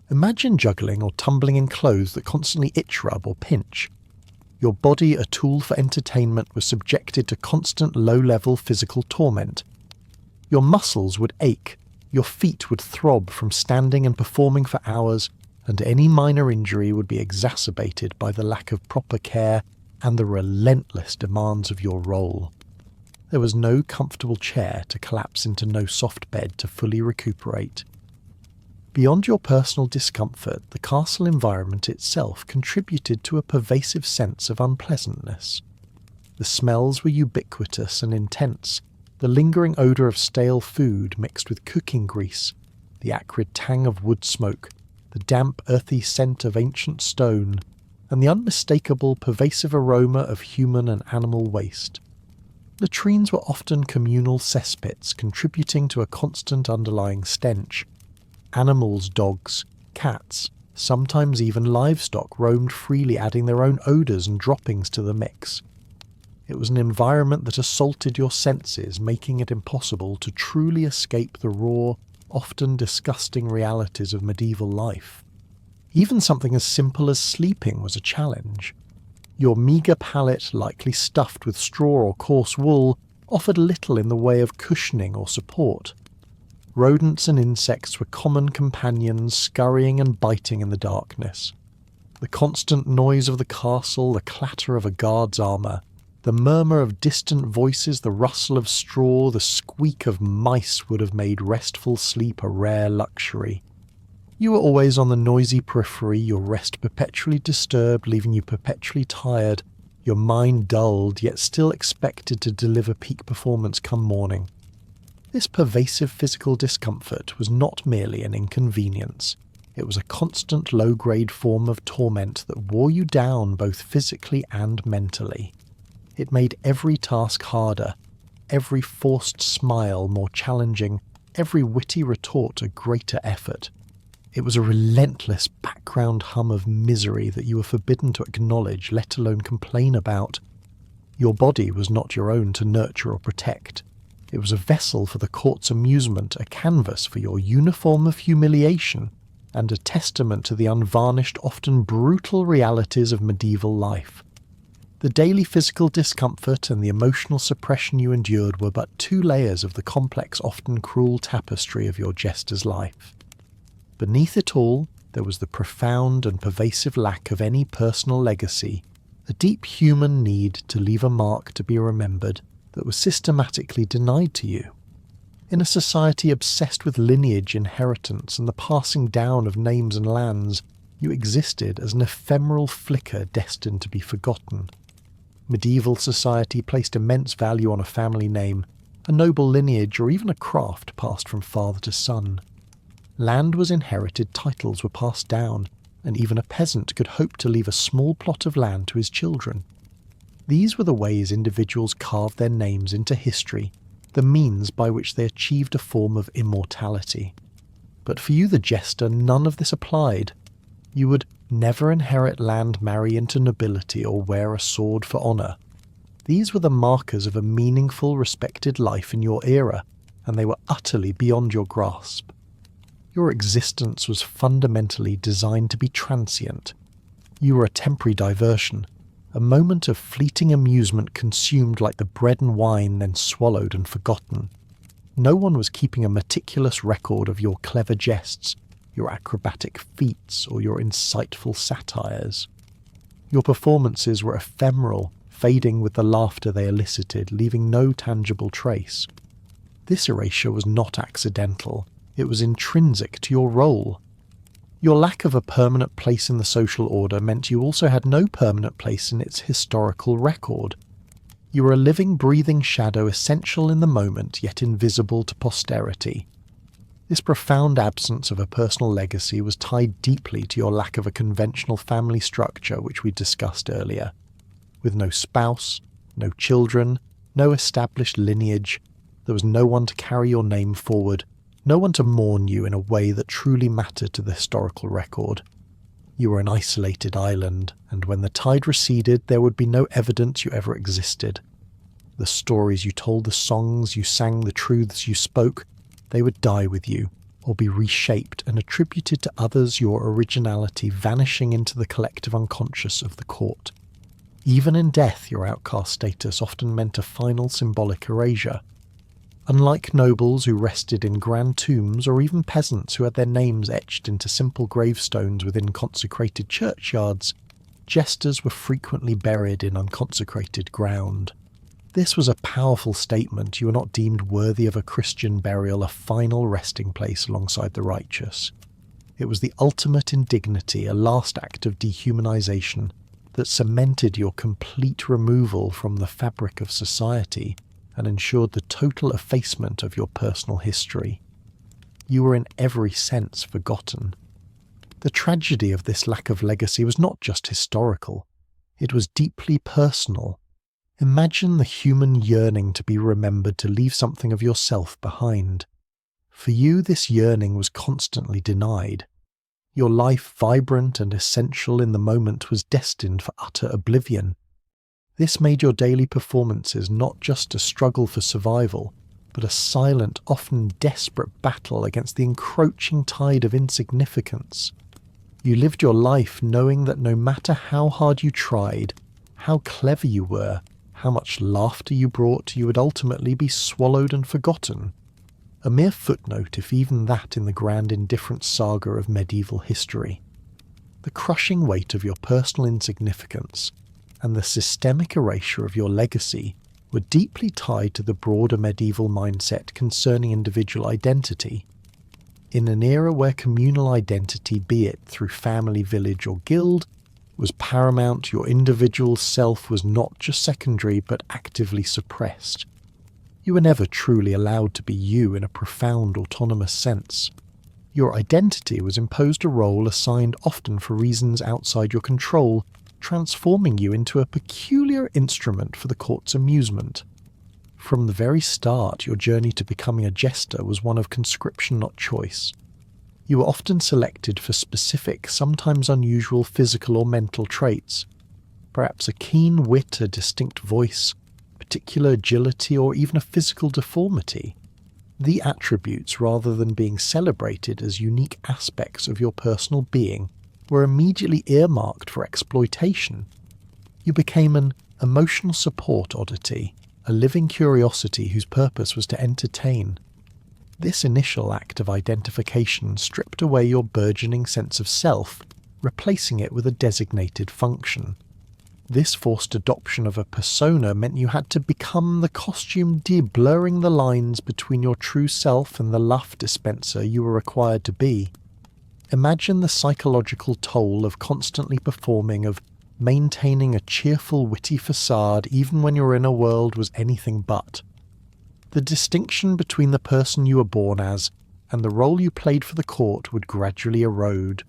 Imagine juggling or tumbling in clothes that constantly itch, rub, or pinch. Your body, a tool for entertainment, was subjected to constant low-level physical torment. Your muscles would ache, your feet would throb from standing and performing for hours, and any minor injury would be exacerbated by the lack of proper care and the relentless demands of your role. There was no comfortable chair to collapse into, no soft bed to fully recuperate. Beyond your personal discomfort, the castle environment itself contributed to a pervasive sense of unpleasantness. The smells were ubiquitous and intense, the lingering odour of stale food mixed with cooking grease, the acrid tang of wood smoke, the damp, earthy scent of ancient stone, and the unmistakable, pervasive aroma of human and animal waste. Latrines were often communal cesspits, contributing to a constant underlying stench. Animals, dogs, cats, sometimes even livestock, roamed freely, adding their own odours and droppings to the mix. It was an environment that assaulted your senses, making it impossible to truly escape the raw, often disgusting realities of medieval life. Even something as simple as sleeping was a challenge. Your meagre pallet, likely stuffed with straw or coarse wool, offered little in the way of cushioning or support. Rodents and insects were common companions, scurrying and biting in the darkness. The constant noise of the castle, the clatter of a guard's armour, the murmur of distant voices, the rustle of straw, the squeak of mice would have made restful sleep a rare luxury. You were always on the noisy periphery, your rest perpetually disturbed, leaving you perpetually tired, your mind dulled, yet still expected to deliver peak performance come morning. This pervasive physical discomfort was not merely an inconvenience. It was a constant low-grade form of torment that wore you down both physically and mentally. It made every task harder, every forced smile more challenging, every witty retort a greater effort. It was a relentless background hum of misery that you were forbidden to acknowledge, let alone complain about. Your body was not your own to nurture or protect. It was a vessel for the court's amusement, a canvas for your uniform of humiliation, and a testament to the unvarnished, often brutal realities of medieval life. The daily physical discomfort and the emotional suppression you endured were but two layers of the complex, often cruel tapestry of your jester's life. Beneath it all, there was the profound and pervasive lack of any personal legacy, a deep human need to leave a mark to be remembered that was systematically denied to you. In a society obsessed with lineage, inheritance, and the passing down of names and lands, you existed as an ephemeral flicker destined to be forgotten. Medieval society placed immense value on a family name, a noble lineage, or even a craft passed from father to son. Land was inherited, titles were passed down, and even a peasant could hope to leave a small plot of land to his children. These were the ways individuals carved their names into history, the means by which they achieved a form of immortality. But for you, the jester, none of this applied. You would never inherit land, marry into nobility, or wear a sword for honour. These were the markers of a meaningful, respected life in your era, and they were utterly beyond your grasp. Your existence was fundamentally designed to be transient. You were a temporary diversion, a moment of fleeting amusement consumed like the bread and wine, then swallowed and forgotten. No one was keeping a meticulous record of your clever jests, your acrobatic feats, or your insightful satires. Your performances were ephemeral, fading with the laughter they elicited, leaving no tangible trace. This erasure was not accidental. It was intrinsic to your role. Your lack of a permanent place in the social order meant you also had no permanent place in its historical record. You were a living, breathing shadow, essential in the moment, yet invisible to posterity. This profound absence of a personal legacy was tied deeply to your lack of a conventional family structure, which we discussed earlier. With no spouse, no children, no established lineage, there was no one to carry your name forward, no one to mourn you in a way that truly mattered to the historical record. You were an isolated island, and when the tide receded, there would be no evidence you ever existed. The stories you told, the songs you sang, the truths you spoke, they would die with you, or be reshaped and attributed to others, your originality vanishing into the collective unconscious of the court. Even in death, your outcast status often meant a final symbolic erasure. Unlike nobles who rested in grand tombs, or even peasants who had their names etched into simple gravestones within consecrated churchyards, jesters were frequently buried in unconsecrated ground. This was a powerful statement. You were not deemed worthy of a Christian burial, a final resting place alongside the righteous. It was the ultimate indignity, a last act of dehumanization, that cemented your complete removal from the fabric of society and ensured the total effacement of your personal history. You were in every sense forgotten. The tragedy of this lack of legacy was not just historical, it was deeply personal. Imagine the human yearning to be remembered, to leave something of yourself behind. For you, this yearning was constantly denied. Your life, vibrant and essential in the moment, was destined for utter oblivion. This made your daily performances not just a struggle for survival, but a silent, often desperate battle against the encroaching tide of insignificance. You lived your life knowing that no matter how hard you tried, how clever you were, how much laughter you brought, you would ultimately be swallowed and forgotten. A mere footnote, if even that, in the grand indifferent saga of medieval history. The crushing weight of your personal insignificance and the systemic erasure of your legacy were deeply tied to the broader medieval mindset concerning individual identity. In an era where communal identity, be it through family, village or guild, was paramount, your individual self was not just secondary but actively suppressed. You were never truly allowed to be you in a profound autonomous sense. Your identity was imposed a role assigned often for reasons outside your control, transforming you into a peculiar instrument for the court's amusement. From the very start, your journey to becoming a jester was one of conscription, not choice. You were often selected for specific, sometimes unusual physical or mental traits. Perhaps a keen wit, a distinct voice, particular agility, or even a physical deformity. The attributes, rather than being celebrated as unique aspects of your personal being, were immediately earmarked for exploitation. You became an emotional support oddity, a living curiosity whose purpose was to entertain. This initial act of identification stripped away your burgeoning sense of self, replacing it with a designated function. This forced adoption of a persona meant you had to become the costume blurring the lines between your true self and the luff dispenser you were required to be. Imagine the psychological toll of constantly performing, of maintaining a cheerful, witty facade even when your inner world was anything but. The distinction between the person you were born as and the role you played for the court would gradually erode.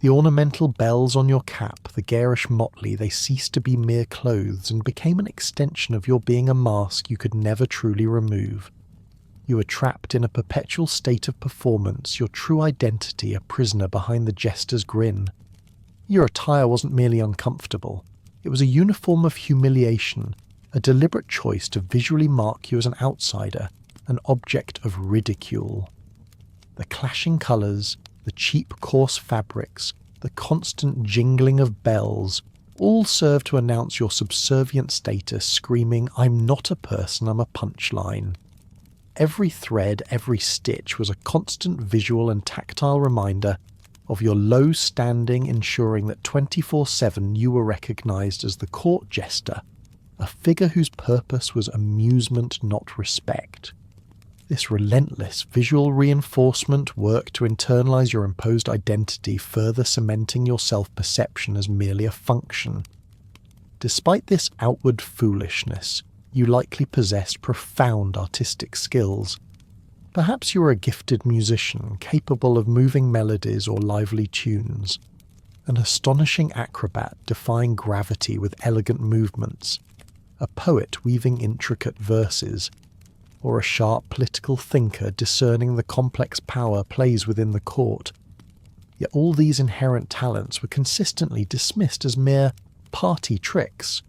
The ornamental bells on your cap, the garish motley, they ceased to be mere clothes and became an extension of your being, a mask you could never truly remove. You were trapped in a perpetual state of performance, your true identity a prisoner behind the jester's grin. Your attire wasn't merely uncomfortable, it was a uniform of humiliation, a deliberate choice to visually mark you as an outsider, an object of ridicule. The clashing colours, the cheap coarse fabrics, the constant jingling of bells, all serve to announce your subservient status, screaming, "I'm not a person, I'm a punchline." Every thread, every stitch was a constant visual and tactile reminder of your low standing, ensuring that 24/7 you were recognised as the court jester, a figure whose purpose was amusement, not respect. This relentless visual reinforcement worked to internalise your imposed identity, further cementing your self-perception as merely a function. Despite this outward foolishness, you likely possessed profound artistic skills. Perhaps you were a gifted musician, capable of moving melodies or lively tunes, an astonishing acrobat defying gravity with elegant movements, a poet weaving intricate verses, or a sharp political thinker discerning the complex power plays within the court. Yet all these inherent talents were consistently dismissed as mere party tricks.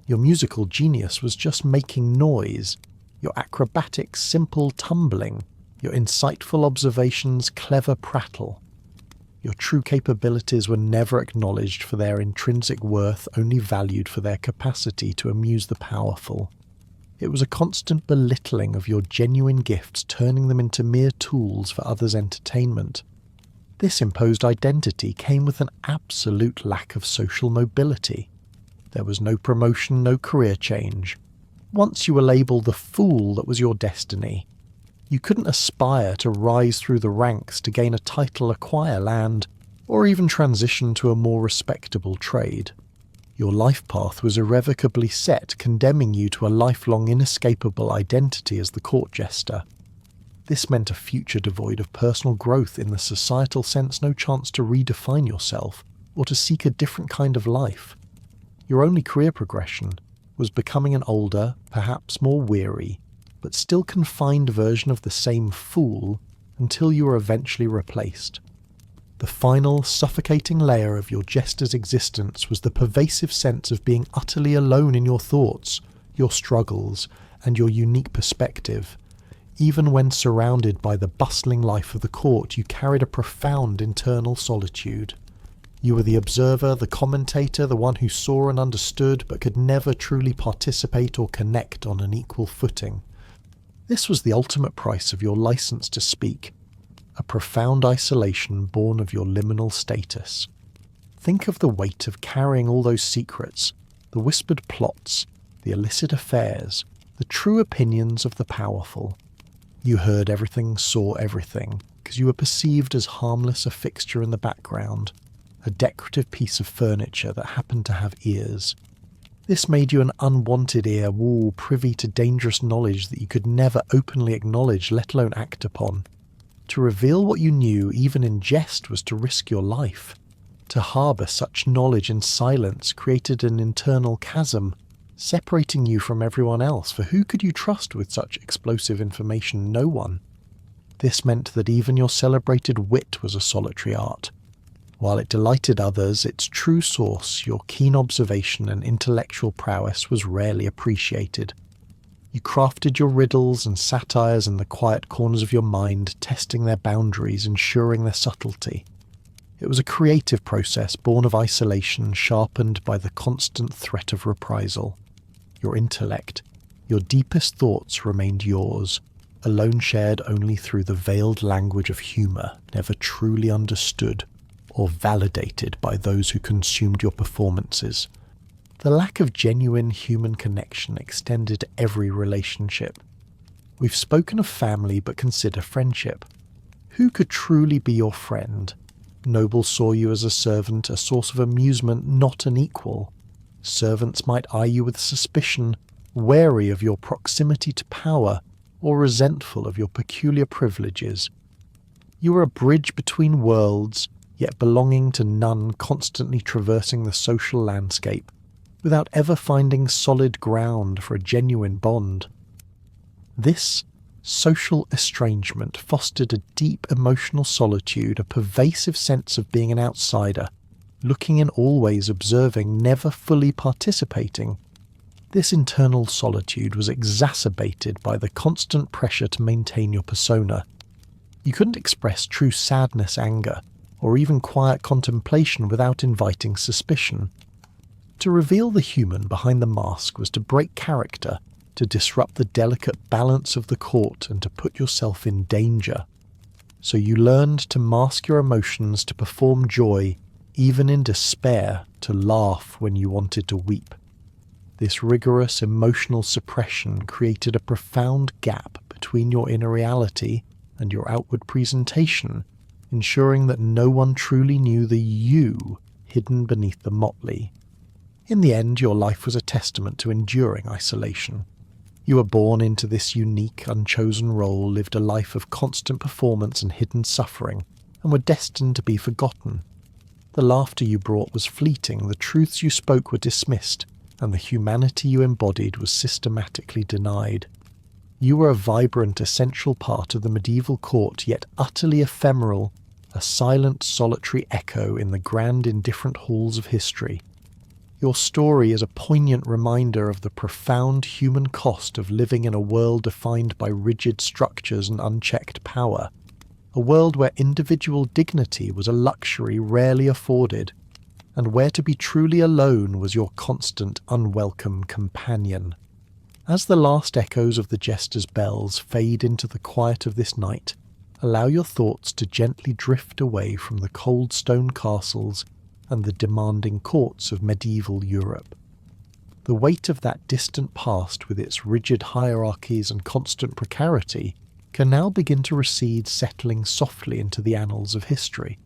Your musical genius was just making noise, your acrobatics simple tumbling, your insightful observations clever prattle. Your true capabilities were never acknowledged for their intrinsic worth, only valued for their capacity to amuse the powerful. It was a constant belittling of your genuine gifts, turning them into mere tools for others' entertainment. This imposed identity came with an absolute lack of social mobility. There was no promotion, no career change. Once you were labelled the fool that was your destiny. You couldn't aspire to rise through the ranks to gain a title, acquire land, or even transition to a more respectable trade. Your life path was irrevocably set, condemning you to a lifelong inescapable identity as the court jester. This meant a future devoid of personal growth in the societal sense, no chance to redefine yourself, or to seek a different kind of life. Your only career progression was becoming an older, perhaps more weary, but still confined version of the same fool until you were eventually replaced. The final, suffocating layer of your jester's existence was the pervasive sense of being utterly alone in your thoughts, your struggles, and your unique perspective. Even when surrounded by the bustling life of the court, you carried a profound internal solitude. You were the observer, the commentator, the one who saw and understood, but could never truly participate or connect on an equal footing. This was the ultimate price of your license to speak, a profound isolation born of your liminal status. Think of the weight of carrying all those secrets, the whispered plots, the illicit affairs, the true opinions of the powerful. You heard everything, saw everything, because you were perceived as harmless, a fixture in the background, a decorative piece of furniture that happened to have ears. This made you an unwanted ear, privy to dangerous knowledge that you could never openly acknowledge, let alone act upon. To reveal what you knew, even in jest, was to risk your life. To harbour such knowledge in silence created an internal chasm, separating you from everyone else, for who could you trust with such explosive information? No one. This meant that even your celebrated wit was a solitary art, While it delighted others, its true source, your keen observation and intellectual prowess, was rarely appreciated. You crafted your riddles and satires in the quiet corners of your mind, testing their boundaries, ensuring their subtlety. It was a creative process born of isolation, sharpened by the constant threat of reprisal. Your intellect, your deepest thoughts remained yours, alone shared only through the veiled language of humour, never truly understood or validated by those who consumed your performances. The lack of genuine human connection extended to every relationship. We've spoken of family, but consider friendship. Who could truly be your friend? Nobles saw you as a servant, a source of amusement, not an equal. Servants might eye you with suspicion, wary of your proximity to power, or resentful of your peculiar privileges. You were a bridge between worlds, yet belonging to none, constantly traversing the social landscape, without ever finding solid ground for a genuine bond. This social estrangement fostered a deep emotional solitude, a pervasive sense of being an outsider, looking in always, observing, never fully participating. This internal solitude was exacerbated by the constant pressure to maintain your persona. You couldn't express true sadness, anger, or even quiet contemplation without inviting suspicion. To reveal the human behind the mask was to break character, to disrupt the delicate balance of the court, and to put yourself in danger. So you learned to mask your emotions, to perform joy, even in despair, to laugh when you wanted to weep. This rigorous emotional suppression created a profound gap between your inner reality and your outward presentation, ensuring that no one truly knew the you hidden beneath the motley. In the end, your life was a testament to enduring isolation. You were born into this unique, unchosen role, lived a life of constant performance and hidden suffering, and were destined to be forgotten. The laughter you brought was fleeting, the truths you spoke were dismissed, and the humanity you embodied was systematically denied. You were a vibrant, essential part of the medieval court, yet utterly ephemeral, a silent, solitary echo in the grand, indifferent halls of history. Your story is a poignant reminder of the profound human cost of living in a world defined by rigid structures and unchecked power, a world where individual dignity was a luxury rarely afforded, and where to be truly alone was your constant, unwelcome companion. As the last echoes of the Jester's bells fade into the quiet of this night, allow your thoughts to gently drift away from the cold stone castles and the demanding courts of medieval Europe. The weight of that distant past, with its rigid hierarchies and constant precarity, can now begin to recede, settling softly into the annals of history.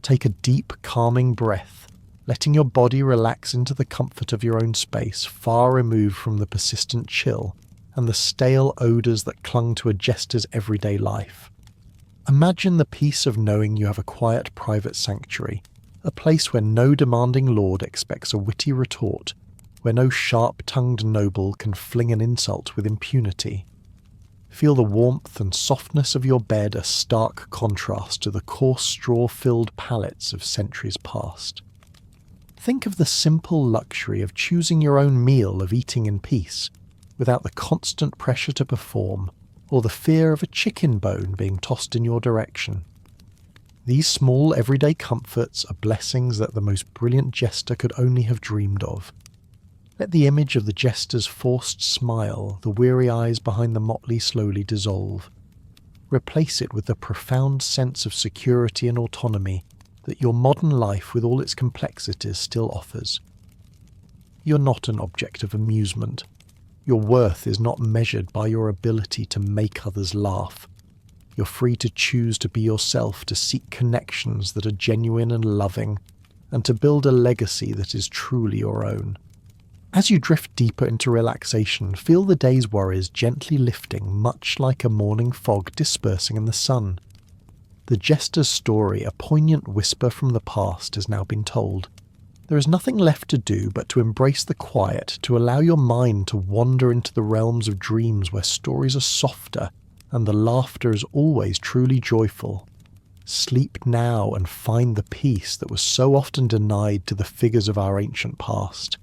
Take a deep, calming breath, letting your body relax into the comfort of your own space, far removed from the persistent chill and the stale odours that clung to a jester's everyday life. Imagine the peace of knowing you have a quiet private sanctuary, a place where no demanding lord expects a witty retort, where no sharp-tongued noble can fling an insult with impunity. Feel the warmth and softness of your bed, a stark contrast to the coarse straw-filled pallets of centuries past. Think of the simple luxury of choosing your own meal, of eating in peace, without the constant pressure to perform, or the fear of a chicken bone being tossed in your direction. These small everyday comforts are blessings that the most brilliant jester could only have dreamed of. Let the image of the jester's forced smile, the weary eyes behind the motley, slowly dissolve. Replace it with the profound sense of security and autonomy that your modern life, with all its complexities, still offers. You're not an object of amusement. Your worth is not measured by your ability to make others laugh. You're free to choose to be yourself, to seek connections that are genuine and loving, and to build a legacy that is truly your own. As you drift deeper into relaxation, feel the day's worries gently lifting, much like a morning fog dispersing in the sun. The jester's story, a poignant whisper from the past, has now been told. There is nothing left to do but to embrace the quiet, to allow your mind to wander into the realms of dreams where stories are softer and the laughter is always truly joyful. Sleep now and find the peace that was so often denied to the figures of our ancient past.